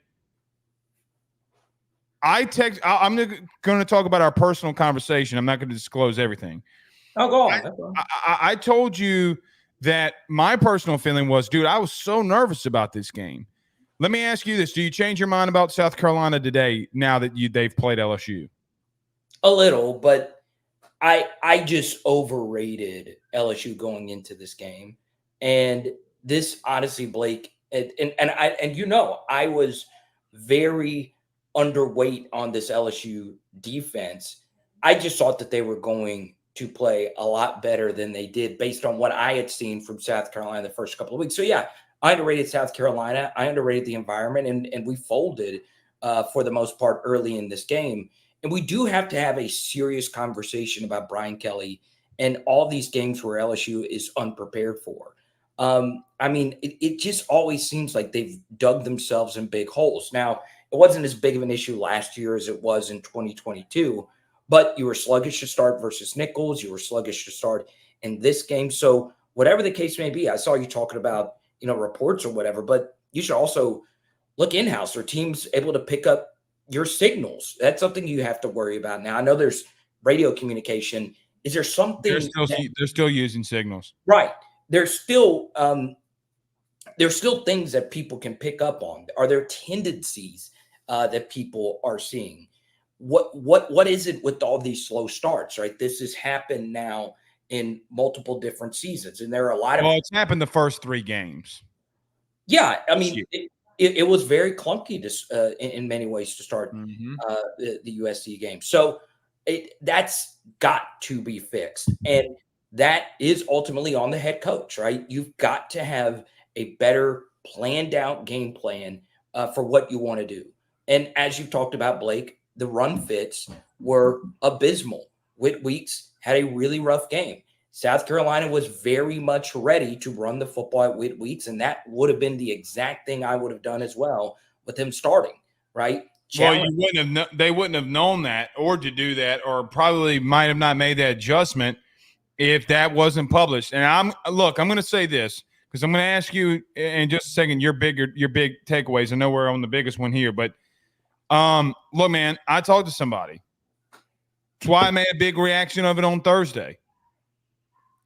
I'm going to talk about our personal conversation. I'm not going to disclose everything. Oh, go on. I told you that my personal feeling was, dude, I was so nervous about this game. Let me ask you this. Do you change your mind about South Carolina today now that they've played LSU? A little, but I just overrated LSU going into this game. And this, honestly, Blake, and I was very underweight on this LSU defense. I just thought that they were going to play a lot better than they did based on what I had seen from South Carolina the first couple of weeks. So, yeah, I underrated South Carolina. I underrated the environment, and we folded for the most part early in this game. And we do have to have a serious conversation about Brian Kelly and all these games where LSU is unprepared for. I mean, it just always seems like they've dug themselves in big holes. Now, it wasn't as big of an issue last year as it was in 2022, but you were sluggish to start versus Nichols. You were sluggish to start in this game. So whatever the case may be. I saw you talking about, reports or whatever, but you should also look in-house. Are teams able to pick up your signals? That's something you have to worry about. Now, I know there's radio communication. Is there something They're still using signals. Right. There's still things that people can pick up on. Are there tendencies that people are seeing? What is it with all these slow starts, right? This has happened now in multiple different seasons, and there are a lot of. Well, it's happened the first 3 games. Yeah, I mean, it was very clunky in many ways to start the USC game. So that's got to be fixed, and that is ultimately on the head coach, right? You've got to have a better planned out game plan for what you want to do. And as you've talked about, Blake, the run fits were abysmal. Whit Weeks had a really rough game. South Carolina was very much ready to run the football at Whit Weeks, and that would have been the exact thing I would have done as well with him starting, right? Well, they wouldn't have known that or to do that, or probably might have not made that adjustment if that wasn't published. And I'm going to say this because I'm going to ask you in just a second your big takeaways. I know we're on the biggest one here, but look, man, I talked to somebody. That's why I made a big reaction of it on Thursday.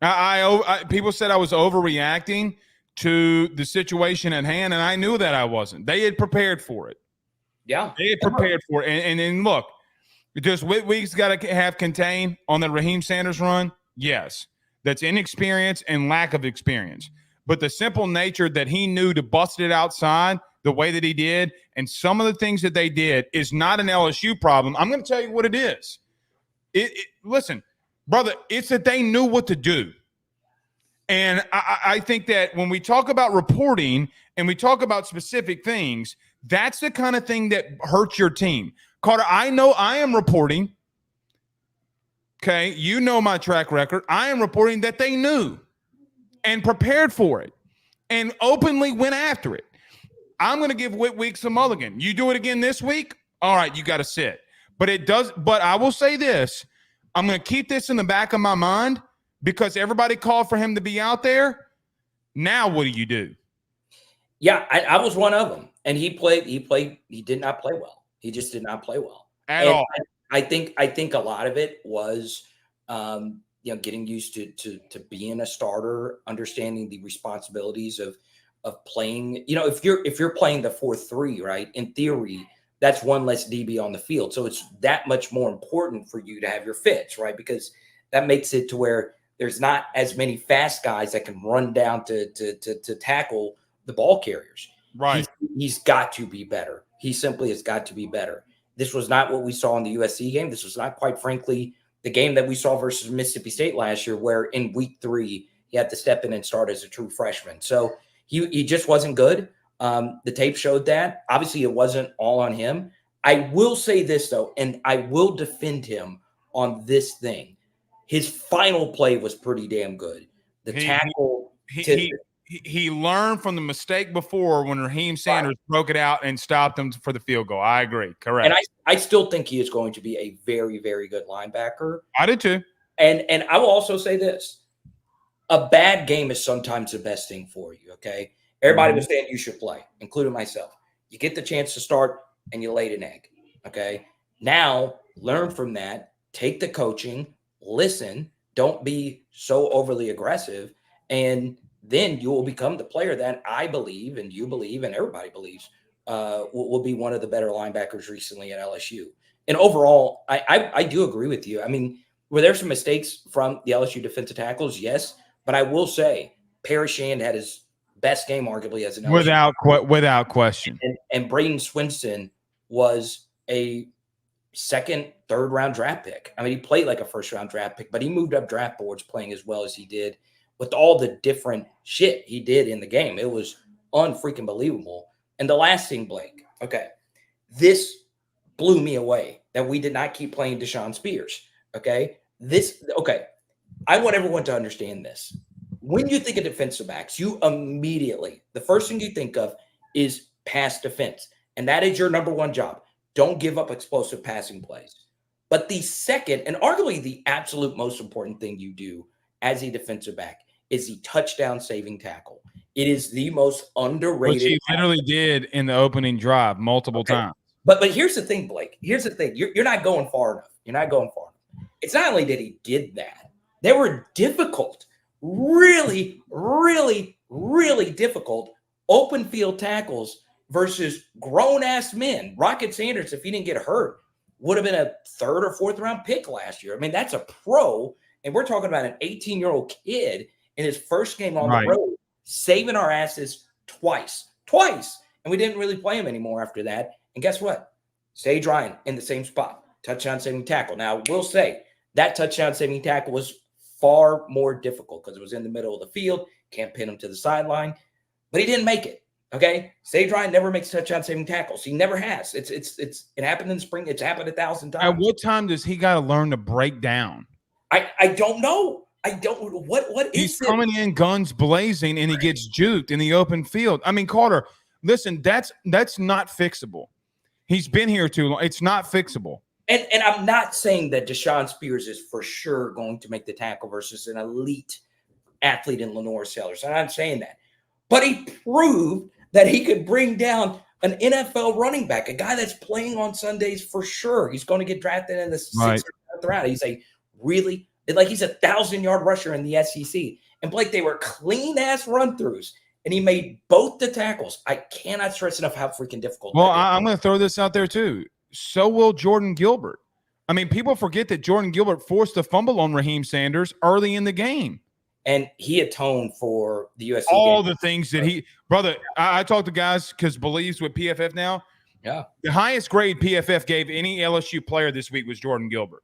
People said I was overreacting to the situation at hand, and I knew that I wasn't. They had prepared for it. Yeah. They had prepared for it. And then look, does Whit Weeks got to have contained on the Raheem Sanders run? Yes. That's inexperience and lack of experience. But the simple nature that he knew to bust it outside the way that he did, and some of the things that they did is not an LSU problem. I'm going to tell you what it is. Listen, brother, it's that they knew what to do. And I think that when we talk about reporting and we talk about specific things, that's the kind of thing that hurts your team. Carter, I know I am reporting. Okay, you know my track record. I am reporting that they knew and prepared for it and openly went after it. I'm going to give Whit Weeks a mulligan. You do it again this week? All right, you got to sit. But I will say this. I'm going to keep this in the back of my mind because everybody called for him to be out there. Now what do you do? Yeah, I was one of them. And he did not play well. He just did not play well. At all. I think a lot of it was getting used to being a starter, understanding the responsibilities of playing. If you're playing the 4-3, right? In theory, that's one less DB on the field. So it's that much more important for you to have your fits, right? Because that makes it to where there's not as many fast guys that can run down to tackle the ball carriers. Right. He's got to be better. He simply has got to be better. This was not what we saw in the USC game. This was not, quite frankly, the game that we saw versus Mississippi State last year, where in week 3, he had to step in and start as a true freshman. So he just wasn't good. The tape showed that. Obviously, it wasn't all on him. I will say this, though, and I will defend him on this thing. His final play was pretty damn good. The tackle. He learned from the mistake before when Raheem Sanders broke it out and stopped him for the field goal. I agree. Correct. And I still think he is going to be a very, very good linebacker. I do too. And I will also say this. A bad game is sometimes the best thing for you, okay? Everybody was saying you should play, including myself. You get the chance to start and you laid an egg, okay? Now, learn from that. Take the coaching. Listen. Don't be so overly aggressive. And then you will become the player that I believe and you believe and everybody believes will be one of the better linebackers recently at LSU. And overall, I do agree with you. I mean, were there some mistakes from the LSU defensive tackles? Yes. But I will say Paris Shand had his best game arguably as an LSU. Without question. And Braden Swinson was a second, third round draft pick. I mean, he played like a first round draft pick, but he moved up draft boards playing as well as he did with all the different shit he did in the game. It was unfreaking believable. And the last thing, Blake, okay, this blew me away that we did not keep playing Deshaun Spears. Okay. I want everyone to understand this. When you think of defensive backs, you immediately, the first thing you think of is pass defense. And that is your number one job. Don't give up explosive passing plays. But the second, and arguably the absolute most important thing you do as a defensive back is the touchdown saving tackle. It is the most underrated. Which he literally did in the opening drive multiple times. But here's the thing, Blake. Here's the thing. You're not going far enough. You're not going far enough. It's not only that he did that. They were difficult, really, really, really difficult open field tackles versus grown-ass men. Rocket Sanders, if he didn't get hurt, would have been a 3rd or 4th round pick last year. I mean, that's a pro, and we're talking about an 18-year-old kid in his first game on the road, saving our asses twice, and we didn't really play him anymore after that. And guess what? Sage Ryan in the same spot, touchdown saving tackle. Now, we'll say that touchdown saving tackle was far more difficult because it was in the middle of the field. Can't pin him to the sideline, but he didn't make it. Okay, Sage Ryan never makes touchdown saving tackles. He never has. It happened in the spring. It's happened 1,000 times. At what time does he got to learn to break down? I don't know. I don't. What is He's coming in guns blazing and he gets juked in the open field. I mean, Carter, listen, that's not fixable. He's been here too long. It's not fixable. And I'm not saying that Deshaun Spears is for sure going to make the tackle versus an elite athlete in Lenore Sellers. I'm not saying that. But he proved that he could bring down an NFL running back, a guy that's playing on Sundays for sure. He's going to get drafted in the 6th or 7th round. He's a really, like, he's a 1,000-yard rusher in the SEC. And Blake, they were clean-ass run-throughs. And he made both the tackles. I cannot stress enough how freaking difficult. Well, I'm going to throw this out there too. So will Jordan Gilbert. I mean, people forget that Jordan Gilbert forced a fumble on Raheem Sanders early in the game. And he atoned for the USC all game. the things that he – brother, I talk to guys because believes with PFF now. Yeah. The highest grade PFF gave any LSU player this week was Jordan Gilbert.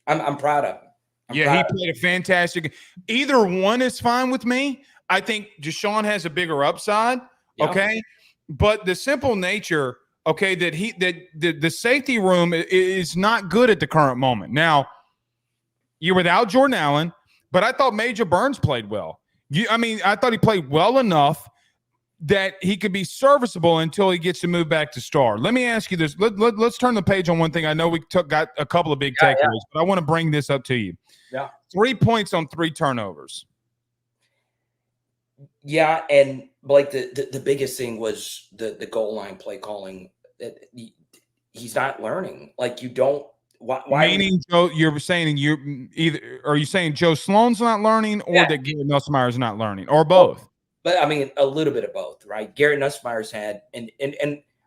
I'm proud of him. He played a fantastic – either one is fine with me. I think Deshaun has a bigger upside, okay? But the simple nature, okay, that the safety room is not good at the current moment. Now, you're without Jordan Allen, but I thought Major Burns played well. I thought he played well enough that he could be serviceable until he gets to move back to star. Let me ask you this. Let's turn the page on one thing. I know we got a couple of big takeaways, but I want to bring this up to you. Yeah. 3 points on 3 turnovers. Yeah, and like the biggest thing was the goal line play calling. He's not learning. Like, you don't. Why? Meaning, Joe, you're saying are you saying Joe Sloan's not learning, or that Garrett Nussmeier is not learning, or both? But I mean, a little bit of both, right? Garrett Nussmeier's had, and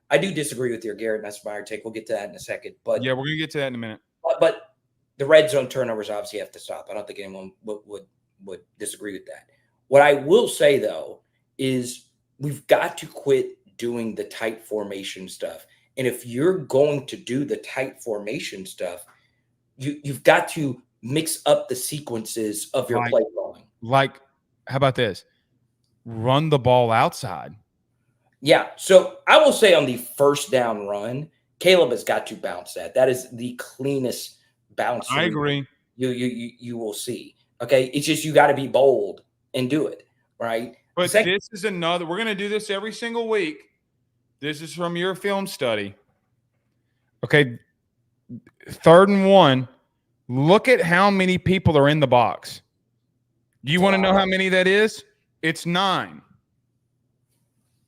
I do disagree with your Garrett Nussmeier take. We'll get to that in a second. But yeah, we're gonna get to that in a minute. But the red zone turnovers obviously have to stop. I don't think anyone would disagree with that. What I will say, though, is we've got to quit doing the tight formation stuff. And if you're going to do the tight formation stuff, you've got to mix up the sequences of your play calling. Like, how about this? Run the ball outside. Yeah. So I will say on the first down run, Caleb has got to bounce that. That is the cleanest bounce. I agree. You will see. Okay. It's just you got to be bold and do it. Right. But this is another. We're going to do this every single week. This is from your film study. Okay. 3rd and 1. Look at how many people are in the box. Do you want to know how many that is? It's 9.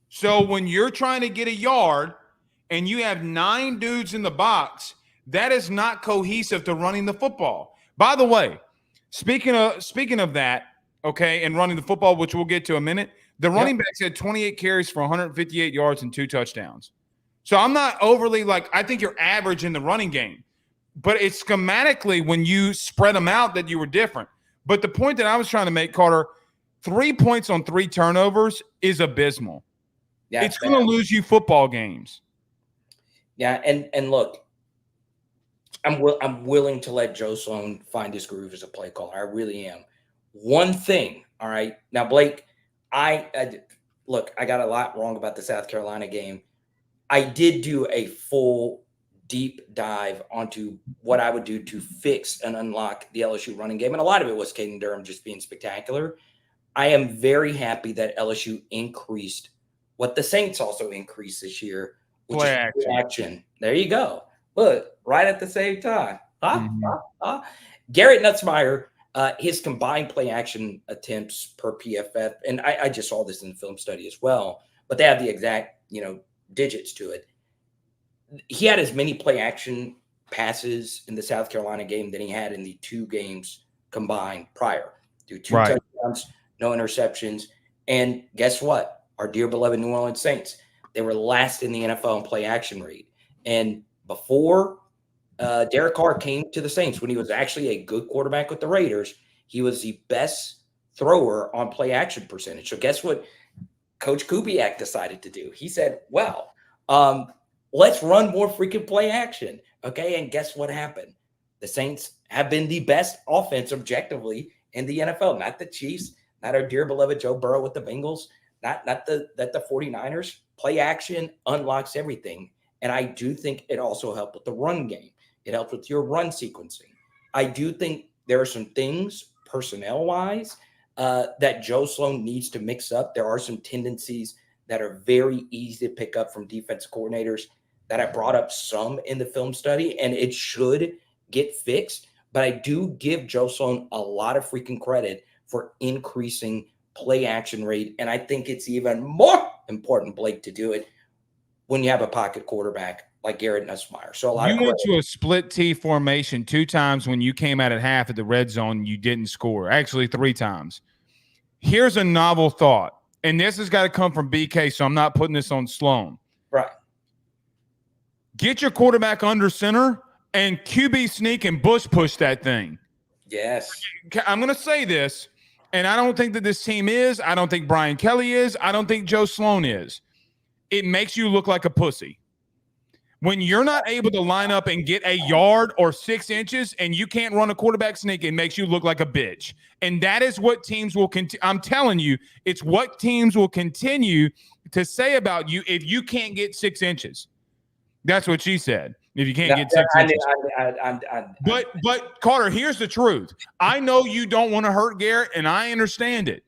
So when you're trying to get a yard and you have 9 dudes in the box, that is not cohesive to running the football. By the way, speaking of that, okay, and running the football, which we'll get to in a minute, the running backs had 28 carries for 158 yards and 2 touchdowns. So I'm not overly I think you're average in the running game. But it's schematically when you spread them out that you were different. But the point that I was trying to make, Carter, 3 points on 3 turnovers is abysmal. Yeah, it's going to lose you football games. Yeah, and look, I'm willing to let Joe Sloan find his groove as a play caller. I really am. One thing, all right. Now, Blake, I got a lot wrong about the South Carolina game. I did do a full deep dive onto what I would do to fix and unlock the LSU running game. And a lot of it was Caden Durham just being spectacular. I am very happy that LSU increased what the Saints also increased this year, which is action. There you go. Look, right at the same time. Garrett Nussmeier his combined play action attempts per PFF, and I just saw this in the film study as well, but they have the exact, digits to it. He had as many play action passes in the South Carolina game than he had in the 2 games combined prior. Through 2 touchdowns, no interceptions. And guess what? Our dear beloved New Orleans Saints, they were last in the NFL in play action rate. And before Derek Carr came to the Saints, when he was actually a good quarterback with the Raiders, he was the best thrower on play action percentage. So guess what Coach Kubiak decided to do? He said, well, let's run more freaking play action. Okay. And guess what happened? The Saints have been the best offense objectively in the NFL, not the Chiefs, not our dear beloved Joe Burrow with the Bengals, not the 49ers. Play action unlocks everything. And I do think it also helped with the run game. It helps with your run sequencing. I do think there are some things personnel-wise that Joe Sloan needs to mix up. There are some tendencies that are very easy to pick up from defensive coordinators that I brought up some in the film study, and it should get fixed. But I do give Joe Sloan a lot of freaking credit for increasing play action rate. And I think it's even more important, Blake, to do it when you have a pocket quarterback like Garrett Nussmeier. So you went to a split T formation 2 times when you came out at half at the red zone. You didn't score. Actually, 3 times. Here's a novel thought. And this has got to come from BK, so I'm not putting this on Sloan. Right. Get your quarterback under center and QB sneak and bush push that thing. Yes. I'm going to say this, and I don't think that this team is. I don't think Brian Kelly is. I don't think Joe Sloan is. It makes you look like a pussy. When you're not able to line up and get a yard or 6 inches and you can't run a quarterback sneak, it makes you look like a bitch. And that is what teams will continue. I'm telling you, it's what teams will continue to say about you if you can't get 6 inches. That's what she said. If you can't get 6 inches. But Carter, here's the truth. I know you don't want to hurt Garrett, and I understand it.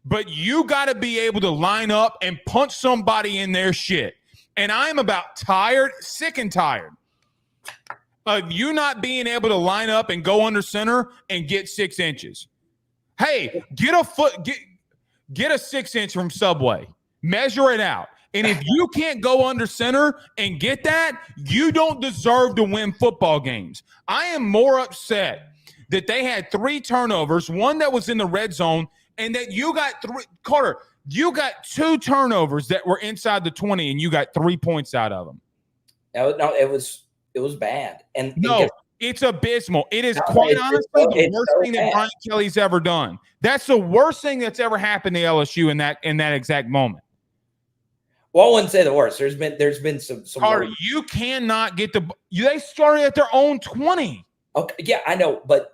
But you got to be able to line up and punch somebody in their shit. And I'm about sick and tired of you not being able to line up and go under center and get 6 inches. Hey, get a 6 inch from Subway. Measure it out. And if you can't go under center and get that, you don't deserve to win football games. I am more upset that they had 3 turnovers, one that was in the red zone, and that you got 3. Carter, you got 2 turnovers that were inside the 20, and you got 3 points out of them. No, it was bad. And it's abysmal. It is quite honestly the worst thing that Brian Kelly's ever done. That's the worst thing that's ever happened to LSU in that exact moment. Well, I wouldn't say the worst. There's been some Carter, you cannot get they started at their own 20. Okay, yeah, I know, but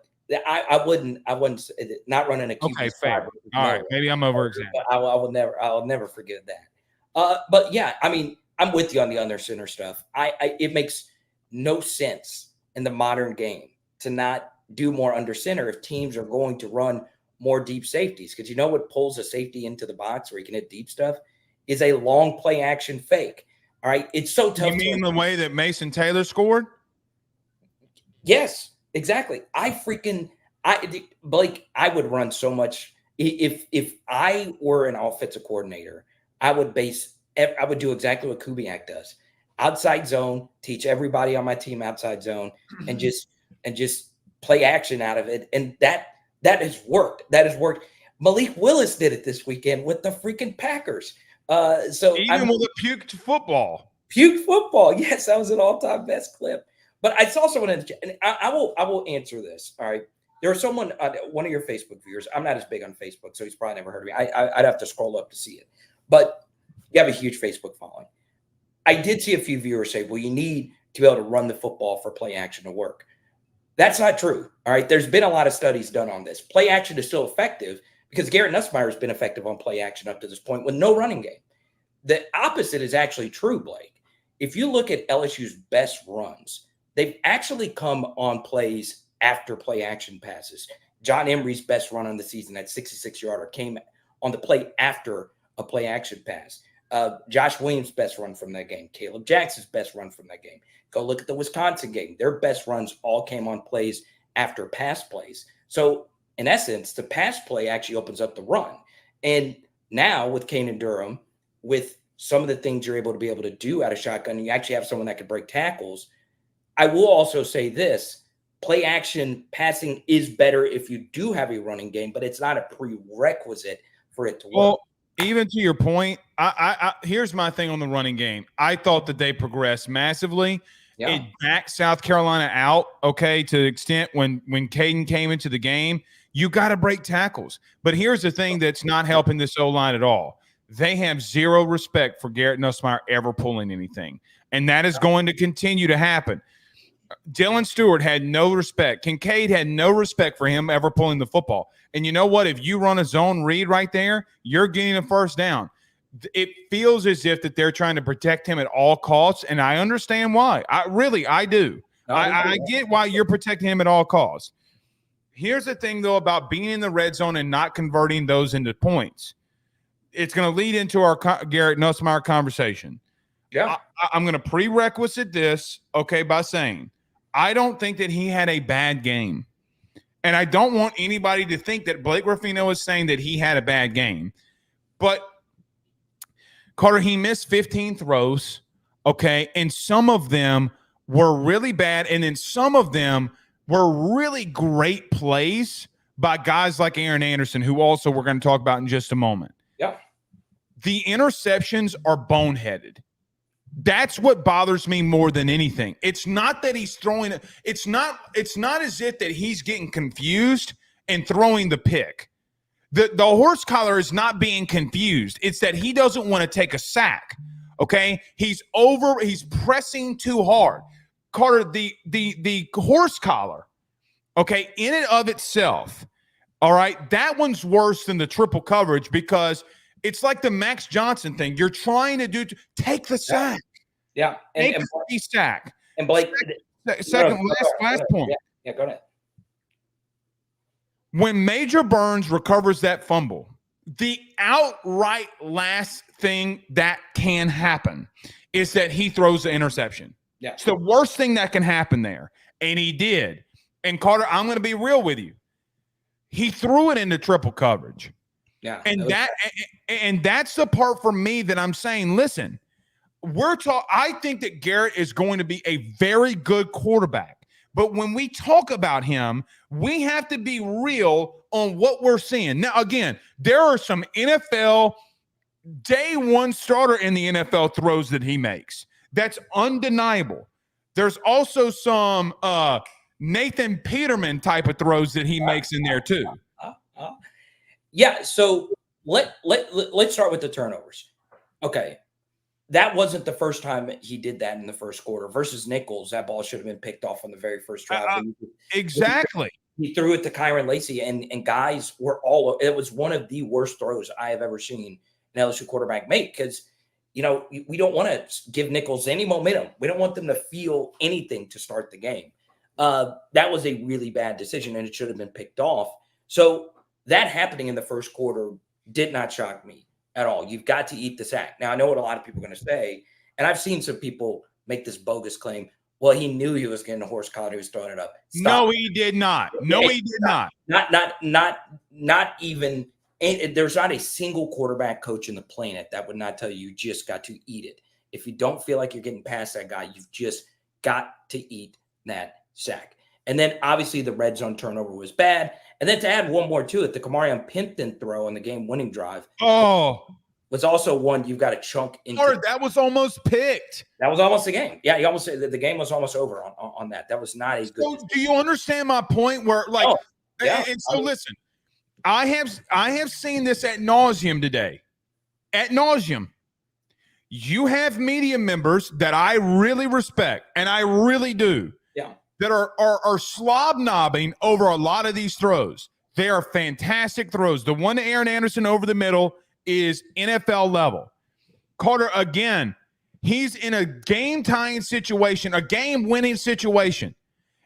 I wouldn't not running a QB. Okay, fair. All right, maybe I'm over-examining. I'll never forget that. But yeah, I mean, I'm with you on the under center stuff. It makes no sense in the modern game to not do more under center if teams are going to run more deep safeties. Because you know what pulls a safety into the box where he can hit deep stuff is a long play action fake. All right. It's so tough. You mean the way that Mason Taylor scored? Yes, exactly. Blake, I would run so much. If I were an offensive coordinator, I would do exactly what Kubiak does. Outside zone, teach everybody on my team outside zone, and just play action out of it. And that has worked. That has worked. Malik Willis did it this weekend with the freaking Packers. With a puked football. Puked football. Yes, that was an all-time best clip. But I saw someone in the chat, and I will answer this. All right. There was someone, one of your Facebook viewers. I'm not as big on Facebook, so he's probably never heard of me. I'd have to scroll up to see it. But you have a huge Facebook following. I did see a few viewers say, well, you need to be able to run the football for play action to work. That's not true. All right. There's been a lot of studies done on this. Play action is still effective because Garrett Nussmeier has been effective on play action up to this point with no running game. The opposite is actually true, Blake. If you look at LSU's best runs, they've actually come on plays after play action passes. John Emery's best run on the season, that 66-yarder, came on the play after a play action pass. Josh Williams' best run from that game. Caleb Jackson's best run from that game. Go look at the Wisconsin game. Their best runs all came on plays after pass plays. So, in essence, the pass play actually opens up the run. And now with Kane and Durham, with some of the things you're able to do out of shotgun, you actually have someone that can break tackles. I will also say this: play action passing is better if you do have a running game, but it's not a prerequisite for it to work. Well, even to your point, I here's my thing on the running game. I thought that they progressed massively. Yeah. It backed South Carolina out, okay, to the extent when Caden came into the game, you got to break tackles. But here's the thing that's not helping this O-line at all. They have zero respect for Garrett Nussmeier ever pulling anything, and that is going to continue to happen. Dylan Stewart had no respect. Kincaid had no respect for him ever pulling the football. And you know what? If you run a zone read right there, you're getting a first down. It feels as if that they're trying to protect him at all costs, and I understand why. I do. I get why you're protecting him at all costs. Here's the thing, though, about being in the red zone and not converting those into points. It's going to lead into our Garrett Nussmeier conversation. Yeah. I'm going to prerequisite this, okay, by saying I don't think that he had a bad game. And I don't want anybody to think that Blake Ruffino is saying that he had a bad game. But, Carter, he missed 15 throws, okay, and some of them were really bad, and then some of them were really great plays by guys like Aaron Anderson, who also we're going to talk about in just a moment. Yeah. The interceptions are boneheaded. That's what bothers me more than anything. It's not that he's throwing it. It's not as if that he's getting confused and throwing the pick. The horse collar is not being confused. It's that he doesn't want to take a sack. Okay? He's pressing too hard. Carter, the horse collar, okay, in and of itself, all right, that one's worse than the triple coverage because it's like the Max Johnson thing. You're trying to take the sack. Yeah. Take the sack. And Blake. Last point. Yeah, go ahead. When Major Burns recovers that fumble, the outright last thing that can happen is that he throws the interception. Yeah. It's the worst thing that can happen there. And he did. And Carter, I'm going to be real with you. He threw it into triple coverage. Yeah. And that's the part for me that I'm saying, listen, I think that Garrett is going to be a very good quarterback. But when we talk about him, we have to be real on what we're seeing. Now, again, there are some NFL day one starter in the NFL throws that he makes. That's undeniable. There's also some Nathan Peterman type of throws that he makes in there too. Yeah, so let's start with the turnovers. Okay, that wasn't the first time he did that in the first quarter. Versus Nichols, that ball should have been picked off on the very first drive. Exactly. He threw it to Kyron Lacey, and guys were it was one of the worst throws I have ever seen an LSU quarterback make because, you know, we don't want to give Nichols any momentum. We don't want them to feel anything to start the game. That was a really bad decision, and it should have been picked off. So that happening in the first quarter did not shock me at all. You've got to eat the sack. Now, I know what a lot of people are going to say, and I've seen some people make this bogus claim. Well, he knew he was getting a horse collar. He was throwing it up. Stop. No, he did not. No, he did not. Not even. And there's not a single quarterback coach in the planet that would not tell you just got to eat it. If you don't feel like you're getting past that guy, you've just got to eat that sack. And then obviously the red zone turnover was bad. And then to add one more to it, the Kamarion Pimpton throw on the game-winning drive was also one you've got to chunk into. That was almost picked. That was almost the game. Yeah, the game was almost over on that. That was not as good. So do you understand my point? Where listen, I have seen this ad nauseum today. Ad nauseum. You have media members that I really respect, and I really do. Yeah. That are slob knobbing over a lot of these throws. They are fantastic throws. The one to Aaron Anderson over the middle is NFL level. Carter, again, he's in a game-tying situation, a game-winning situation,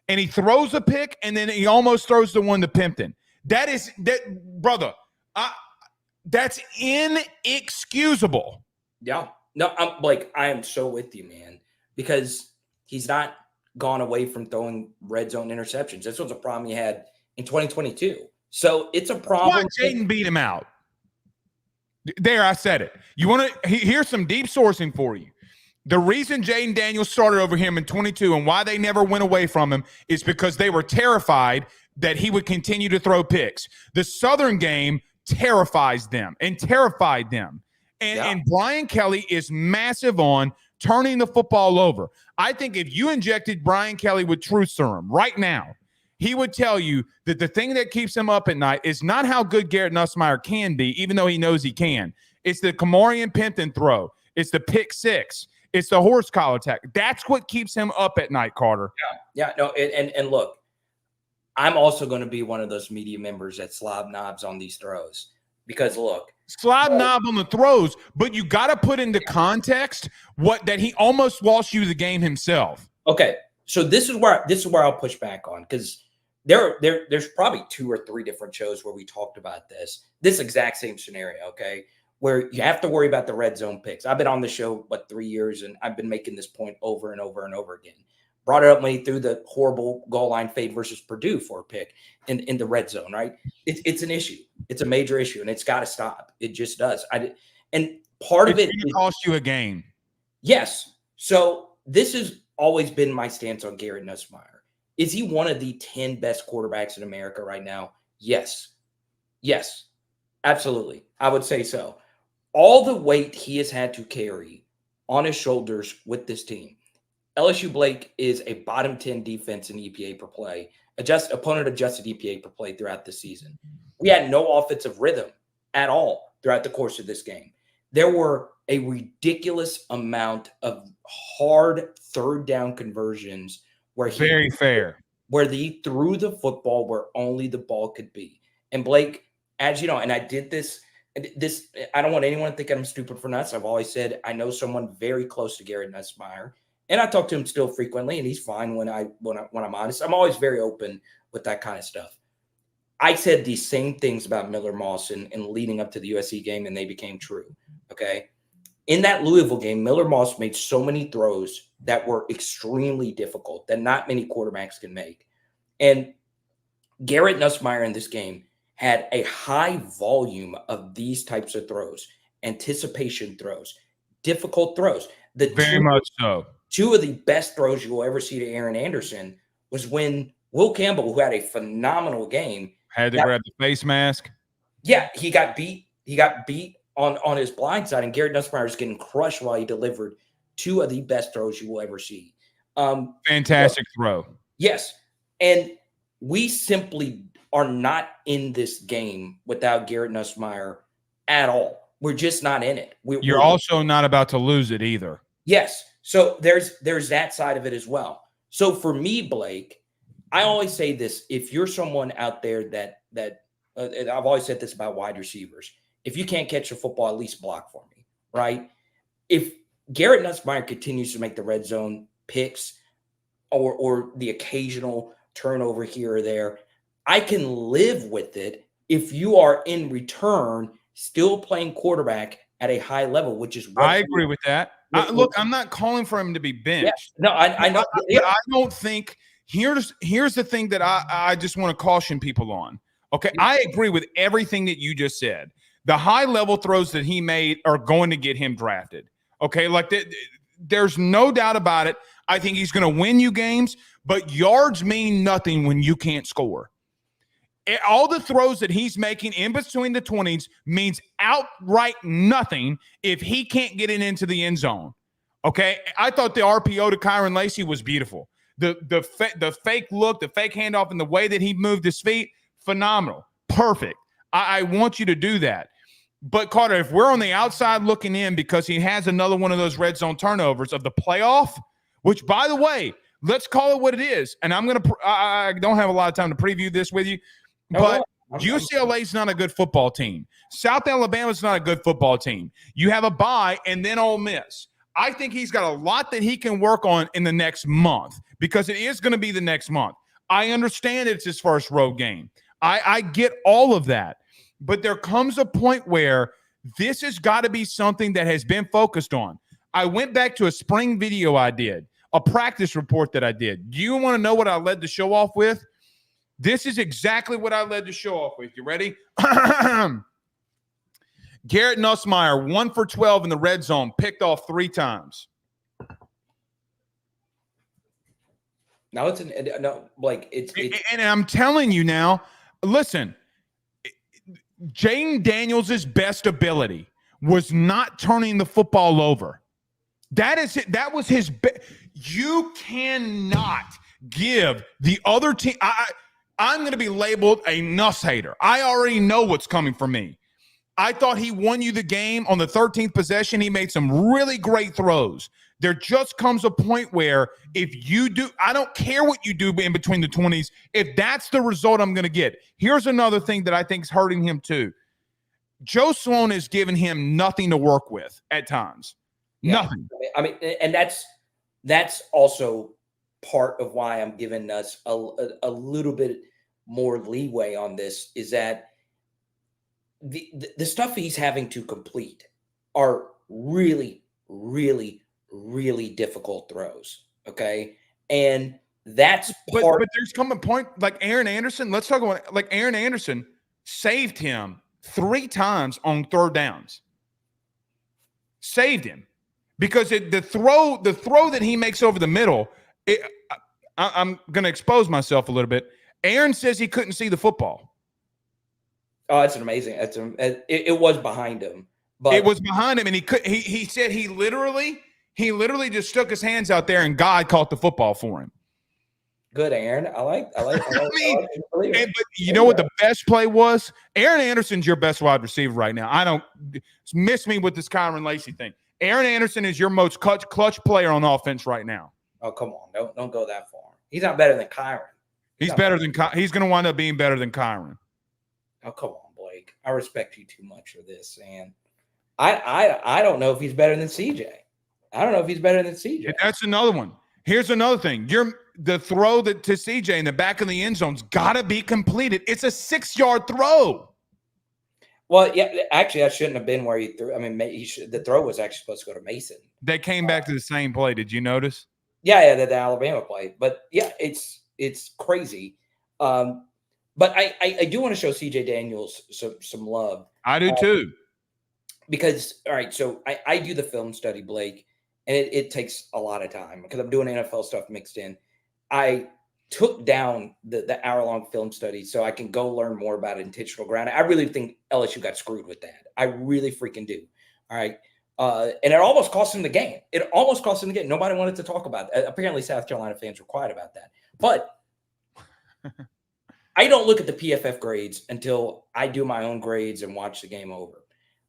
and he throws a pick, and then he almost throws the one to Pimpton. That's inexcusable. Yeah. No, I am so with you, man, because he's not gone away from throwing red zone interceptions. This was a problem he had in 2022. So it's a Why problem. Jaden beat him out? There, I said it. You want to here's some deep sourcing for you. The reason Jaden Daniels started over him in 22 and why they never went away from him is because they were terrified that he would continue to throw picks. The Southern game terrified them. And Brian Kelly is massive on turning the football over. I think if you injected Brian Kelly with truth serum right now, he would tell you that the thing that keeps him up at night is not how good Garrett Nussmeier can be, even though he knows he can. It's the Kamarian Pimpton throw. It's the pick six. It's the horse collar attack. That's what keeps him up at night, Carter. And look, I'm also going to be one of those media members that slob knobs on these throws because look, slob knob on the throws, but you got to put into context that he almost lost you the game himself. Okay, so this is where I'll push back on because there's probably 2 or 3 different shows where we talked about this exact same scenario. Okay. Where you have to worry about the red zone picks. I've been on the show, 3 years, and I've been making this point over and over and over again. Brought it up when he threw the horrible goal line fade versus Purdue for a pick in the red zone, right? It's an issue. It's a major issue, and it's got to stop. It just does. And part of it cost you a game. Yes. So this has always been my stance on Garrett Nussmeier. Is he one of the 10 best quarterbacks in America right now? Yes. Yes, absolutely. I would say so. All the weight he has had to carry on his shoulders with this team. LSU Blake is a bottom 10 defense in EPA per play, opponent adjusted EPA per play throughout the season. We had no offensive rhythm at all throughout the course of this game. There were a ridiculous amount of hard third down conversions where he threw the football where only the ball could be. And Blake, as you know, and I did this, I don't want anyone to think I'm stupid for nuts. I've always said I know someone very close to Garrett Nussmeier, and I talk to him still frequently, and he's fine when I'm honest. I'm always very open with that kind of stuff. I said these same things about Miller Moss and leading up to the USC game, and they became true. Okay, in that Louisville game, Miller Moss made so many throws that were extremely difficult that not many quarterbacks can make, and Garrett Nussmeier in this game had a high volume of these types of throws, anticipation throws, difficult throws. Very much so. 2 of the best throws you will ever see to Aaron Anderson was when Will Campbell, who had a phenomenal game, had to grab the face mask. Yeah, he got beat. He got beat on his blind side, and Garrett Nussmeier is getting crushed while he delivered 2 of the best throws you will ever see. Fantastic throw. Yes, and we simply are not in this game without Garrett Nussmeier at all. We're just not in it. You're also not about to lose it either. Yes. So there's that side of it as well. So for me, Blake, I always say this: if you're someone out there that I've always said this about wide receivers, if you can't catch a football, at least block for me, right? If Garrett Nussmeier continues to make the red zone picks or the occasional turnover here or there, I can live with it if you are in return still playing quarterback at a high level, which is what I agree with that. Look, I'm not calling for him to be benched. Yeah, no, I know. But I don't think here's the thing that I just want to caution people on. Okay, I agree with everything that you just said. The high level throws that he made are going to get him drafted. Okay, there's no doubt about it. I think he's going to win you games, but yards mean nothing when you can't score. All the throws that he's making in between the 20s means outright nothing if he can't get it into the end zone. Okay, I thought the RPO to Kyron Lacey was beautiful. The fake look, the fake handoff, and the way that he moved his feet, phenomenal, perfect. I want you to do that. But Carter, if we're on the outside looking in because he has another one of those red zone turnovers of the playoff, which by the way, let's call it what it is. And I don't have a lot of time to preview this with you. But UCLA is not a good football team. South Alabama is not a good football team. You have a bye and then Ole Miss. I think he's got a lot that he can work on in the next month because it is going to be the next month. I understand it's his first road game. I get all of that. But there comes a point where this has got to be something that has been focused on. I went back to a spring video I did, a practice report that I did. Do you want to know what I led the show off with? This is exactly what I led the show off with. You ready? Garrett Nussmeier, 1 for 12 in the red zone, picked off 3 times. Now it's And I'm telling you now, listen, Jaden Daniels' best ability was not turning the football over. That is it. That was his you cannot give the other team. I'm going to be labeled a Nuss hater. I already know what's coming for me. I thought he won you the game on the 13th possession. He made some really great throws. There just comes a point where if you do, I don't care what you do in between the 20s. If that's the result I'm going to get. Here's another thing that I think is hurting him too. Joe Sloan has given him nothing to work with at times. Yeah. Nothing. I mean, and that's also part of why I'm giving us a little bit more leeway on this, is that the stuff he's having to complete are really, really, really difficult throws. Okay. And that's part. But there's come a point like Aaron Anderson. Let's talk about like Aaron Anderson saved him 3 times on 3rd downs. Saved him because the throw that he makes over the middle. I'm going to expose myself a little bit. Aaron says he couldn't see the football. Oh, that's amazing. It was behind him, but it was behind him, and he said he literally just stuck his hands out there, and God caught the football for him. Good, Aaron. I like. But you know what the best play was? Aaron Anderson's your best wide receiver right now. I don't miss me with this Kyron Lacey thing. Aaron Anderson is your most clutch player on offense right now. Oh, come on. Don't go that far. He's not better than Kyron. He's better than he's going to wind up being better than Kyron. Oh, come on, Blake. I respect you too much for this, and I don't know if he's better than CJ. I don't know if he's better than CJ. That's another one. Here's another thing. The throw to CJ in the back of the end zone's got to be completed. It's a 6-yard throw. Well, yeah, actually, that shouldn't have been where he threw. I mean, the throw was actually supposed to go to Mason. They came back to the same play. Did you notice? Yeah, the Alabama play. But yeah, it's crazy. But I do want to show CJ Daniels some love. I do too. Because, all right, so I do the film study, Blake, and it takes a lot of time because I'm doing NFL stuff mixed in. I took down the hour-long film study so I can go learn more about intentional grounding. I really think LSU got screwed with that. I really freaking do. All right. And it almost cost him the game. Nobody wanted to talk about it. Apparently, South Carolina fans were quiet about that. But I don't look at the PFF grades until I do my own grades and watch the game over.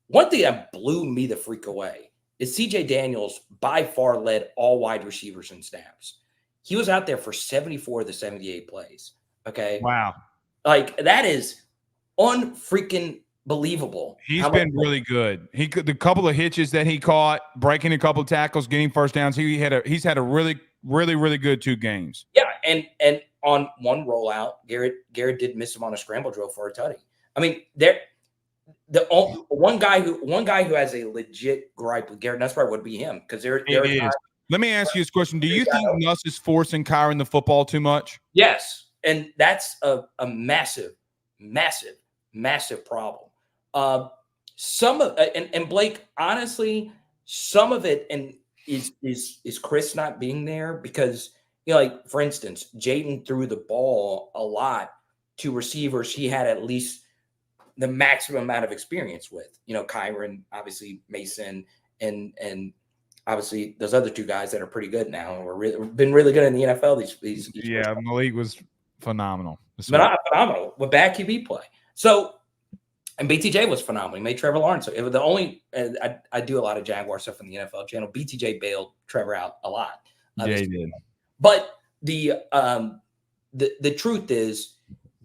One thing that blew me the freak away is CJ Daniels by far led all wide receivers in snaps. He was out there for 74 of the 78 plays. Okay. Wow. Like that is unfreaking believable. He's been really good. The couple of hitches that he caught, breaking a couple of tackles, getting first downs. He's had a really, really, really good 2 games. Yeah. And on one rollout, Garrett did miss him on a scramble drill for a tutty. I mean, one guy who has a legit gripe with Garrett Nussmeier would be him because there is. Let me ask you this question. Do you think Nuss is forcing Kyron the football too much? Yes. And that's a massive, massive, massive problem. Some of and Blake, honestly, some of it is Chris not being there because, you know, like for instance, Jaden threw the ball a lot to receivers he had at least the maximum amount of experience with. You know, Kyron, obviously Mason, and obviously those other 2 guys that are pretty good now and been really good in the NFL. These yeah, Malik was phenomenal. Phenomenal with bad QB play. So, and BTJ was phenomenal. He made Trevor Lawrence. It was the only I do a lot of Jaguar stuff on the NFL channel. BTJ bailed Trevor out a lot. Yeah, he did. But the truth is,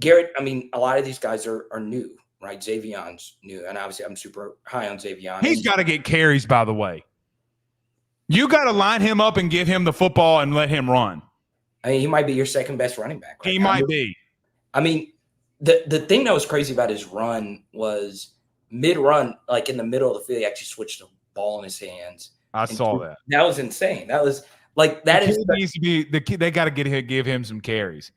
Garrett. I mean, a lot of these guys are new, right? Xavion's new, and obviously I'm super high on Xavion. He's got to get carries, by the way. You got to line him up and give him the football and let him run. I mean, he might be your second best running back. He might be. I mean, the thing that was crazy about his run was mid-run, like in the middle of the field, he actually switched the ball in his hands. I saw that. That was insane. That was like that needs to be the kid. They got to give him some carries.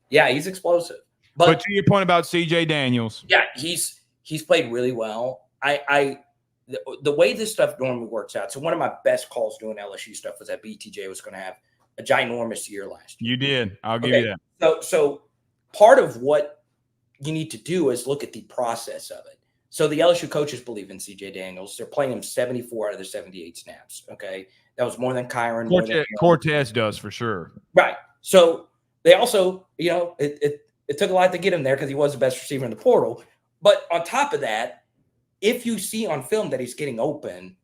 Yeah, he's explosive. But to your point about CJ Daniels. Yeah, he's played really well. The way this stuff normally works out. So one of my best calls doing LSU stuff was that BTJ was going to have a ginormous year last year. You did. I'll give you that. So part of what you need to do is look at the process of it. So the LSU coaches believe in CJ Daniels. They're playing him 74 out of their 78 snaps. Okay. That was more than Kyron. Cortez does for sure. Right. So they also, it took a lot to get him there because he was the best receiver in the portal. But on top of that, if you see on film that he's getting open,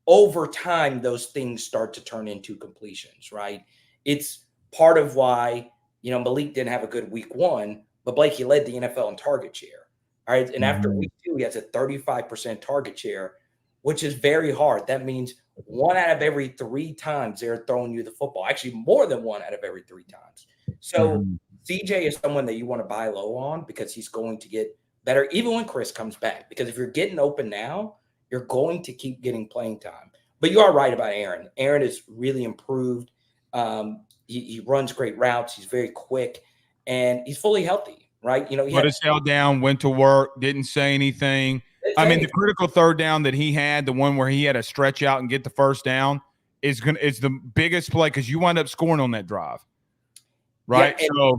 over time, those things start to turn into completions, right? It's part of why, Malik didn't have a good week 1, but Blake, he led the NFL in target share. All right. And after week 2, he has a 35% target share, which is very hard. That means 1 out of every 3 times they're throwing you the football, actually more than 1 out of every 3 times. So CJ is someone that you want to buy low on because he's going to get better even when Chris comes back. Because if you're getting open now, you're going to keep getting playing time. But you are right about Aaron. Aaron is really improved. He runs great routes. He's very quick, and he's fully healthy, right? He put his tail down, went to work, didn't say anything. The critical third down that he had, the one where he had to stretch out and get the first down, is the biggest play because you wind up scoring on that drive, right? Yeah,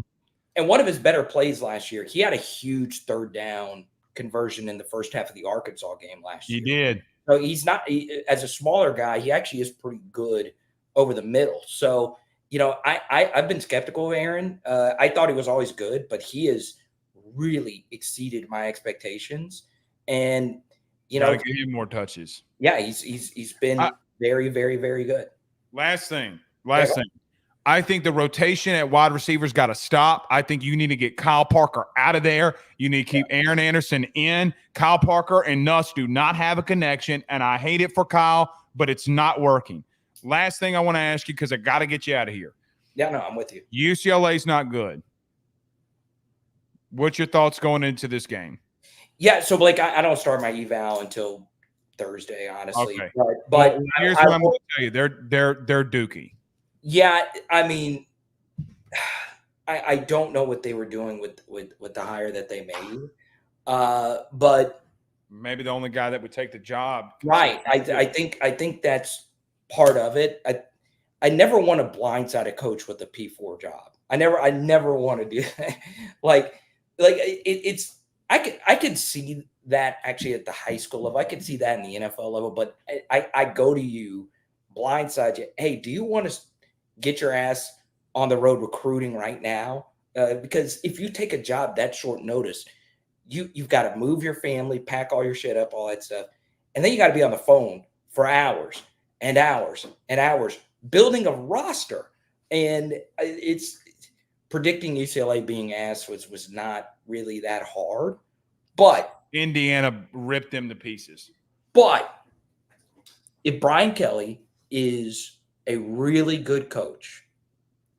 and one of his better plays last year, he had a huge third down conversion in the first half of the Arkansas game last year. He did. So he's not, as a smaller guy, he actually is pretty good over the middle. So, I've been skeptical of Aaron. I thought he was always good, but he has really exceeded my expectations. And, give him more touches. Yeah, he's been very, very, very good. Last thing. I think the rotation at wide receivers got to stop. I think you need to get Kyle Parker out of there. You need to keep Aaron Anderson in. Kyle Parker and Nuss do not have a connection, and I hate it for Kyle, but it's not working. Last thing I want to ask you, because I got to get you out of here. Yeah, no, I'm with you. UCLA's not good. What's your thoughts going into this game? Yeah, so Blake, I don't start my eval until Thursday, honestly. Okay. But here's what I'm going to tell you: they're dookie. Yeah, I don't know what they were doing with the hire that they made, but maybe the only guy that would take the job. Right. I think that's part of it. I never want to blindside a coach with a P4 job. I never want to do that. It's I could see that actually at the high school level. I could see that in the NFL level, but I go to you, blindside you. Hey, do you want to get your ass on the road recruiting right now? Because if you take a job that short notice, you've got to move your family, pack all your shit up, all that stuff. And then you got to be on the phone for hours and hours and hours building a roster. And it's predicting UCLA being ass was not really that hard. But Indiana ripped them to pieces. But if Brian Kelly is a really good coach,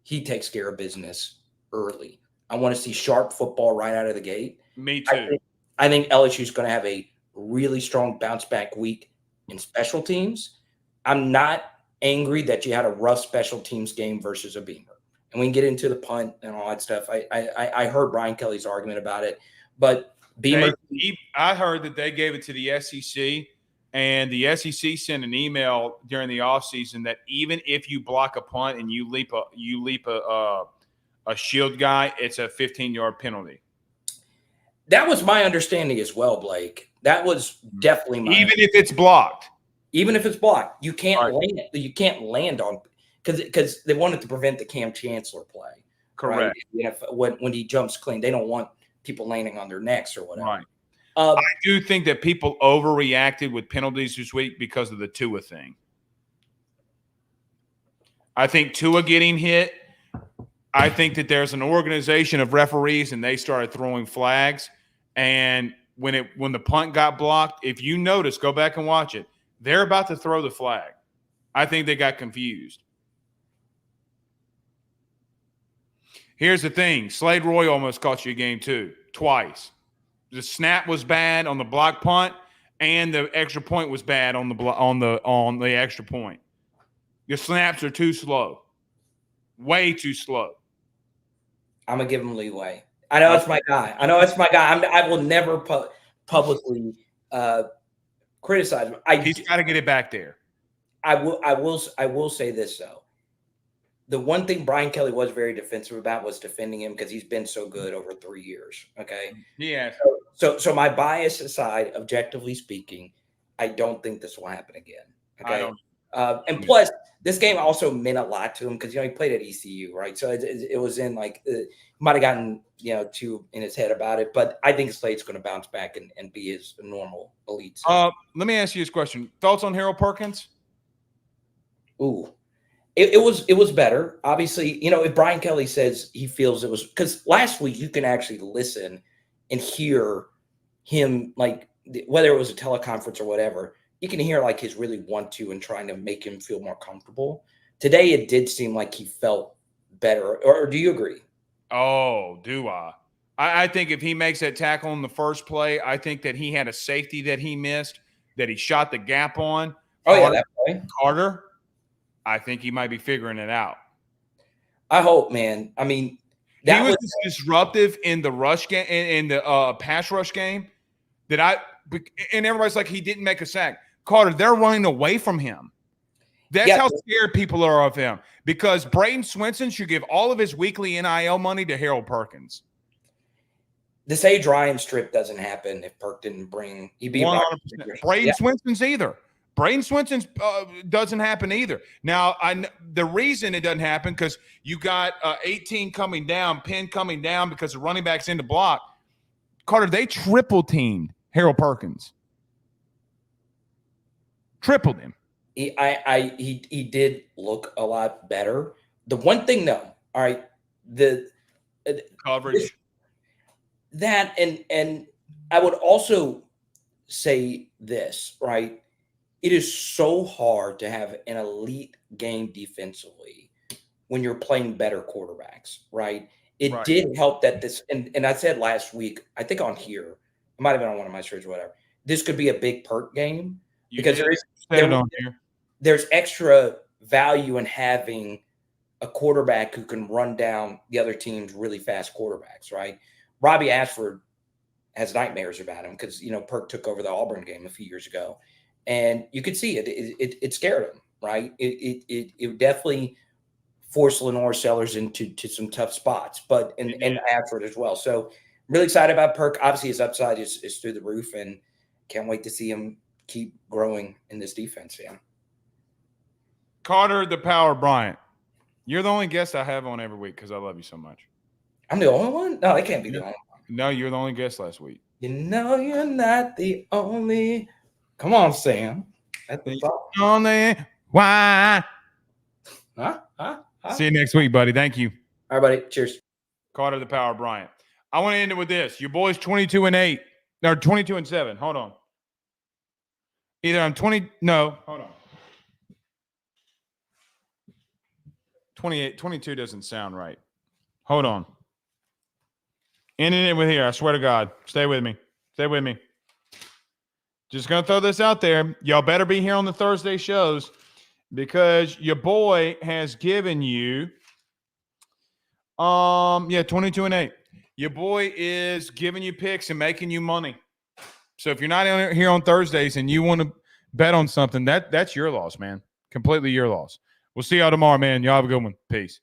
he takes care of business early. I want to see sharp football right out of the gate. Me too. I think LSU is going to have a really strong bounce back week in special teams. I'm not angry that you had a rough special teams game versus a Beamer. And we can get into the punt and all that stuff. I heard Brian Kelly's argument about it, but Beamer. I heard that they gave it to the SEC, and the SEC sent an email during the offseason that even if you block a punt and you leap a shield guy, it's a 15-yard penalty. That was my understanding as well, Blake. That was definitely my even if it's blocked. Even if it's blocked, you can't land. You can't land on because they wanted to prevent the Cam Chancellor play. Correct. Right? When he jumps clean, they don't want people landing on their necks or whatever. Right. I do think that people overreacted with penalties this week because of the Tua thing. I think Tua getting hit. I think that there's an organization of referees and they started throwing flags. And when the punt got blocked, if you notice, go back and watch it. They're about to throw the flag. I think they got confused. Here's the thing. Slade Roy almost cost you a game too, twice. The snap was bad on the block punt, and the extra point was bad on the extra point. Your snaps are too slow. Way too slow. I'm going to give him leeway. I know it's my guy. I will never publicly criticize him. He's got to get it back there. I will say this though. The one thing Brian Kelly was very defensive about was defending him because he's been so good over 3 years. Okay. Yeah. So my bias aside, objectively speaking, I don't think this will happen again. Okay. I don't. And plus, this game also meant a lot to him because he played at ECU, right? So it was in like might have gotten too in his head about it, but I think Slade's going to bounce back and be his normal elite. Let me ask you this question: thoughts on Harold Perkins? Ooh. It was better. Obviously, if Brian Kelly says he feels it was because last week you can actually listen and hear him, like whether it was a teleconference or whatever, you can hear like his really want to and trying to make him feel more comfortable. Today, it did seem like he felt better. Or do you agree? Oh, do I? I think if he makes that tackle in the first play, I think that he had a safety that he missed, that he shot the gap on. That play. Carter. I think he might be figuring it out. I hope, man. I mean, he was disruptive in the rush game, in the pass rush game. And everybody's like, he didn't make a sack. Carter, they're running away from him. That's how scared people are of him. Because Braden Swinson should give all of his weekly NIL money to Harold Perkins. The Sage Ryan strip doesn't happen if Perk didn't bring. He'd be 100%. Braden Swinson's either. Braden Swinson's doesn't happen either. Now, the reason it doesn't happen because you got 18 coming down, Penn coming down because the running back's in the block. Carter, they triple teamed Harold Perkins. Tripled him. He did look a lot better. The one thing though, all right, the coverage. And I would also say this, right? It is so hard to have an elite game defensively when you're playing better quarterbacks, right? It did help that this, and I said last week, I think on here, it might have been on one of my streams or whatever, this could be a big Perk game because there's extra value in having a quarterback who can run down the other team's really fast quarterbacks, right? Robbie Ashford has nightmares about him because, Perk took over the Auburn game a few years ago. And you could see it scared him, right? It definitely forced Lenore Sellers into some tough spots, and Ashford as well. So really excited about Perk. Obviously, his upside is through the roof, and can't wait to see him keep growing in this defense. Yeah. Carter, the Power Bryant. You're the only guest I have on every week because I love you so much. I'm the only one? No, I can't be the only one. No, you're the only guest last week. You're not the only. Come on, Sam. That's the only why. Huh? See you next week, buddy. Thank you. All right, buddy. Cheers. Carter, the Power Bryant. I want to end it with this. Your boy's 22-8. No, 22-7. Hold on. Either I'm 20. No, hold on. 22 doesn't sound right. Hold on. Ending it with here. I swear to God. Stay with me. Stay with me. Just going to throw this out there. Y'all better be here on the Thursday shows because your boy has given you 22-8. Your boy is giving you picks and making you money. So if you're not here on Thursdays and you want to bet on something, that's your loss, man. Completely your loss. We'll see y'all tomorrow, man. Y'all have a good one. Peace.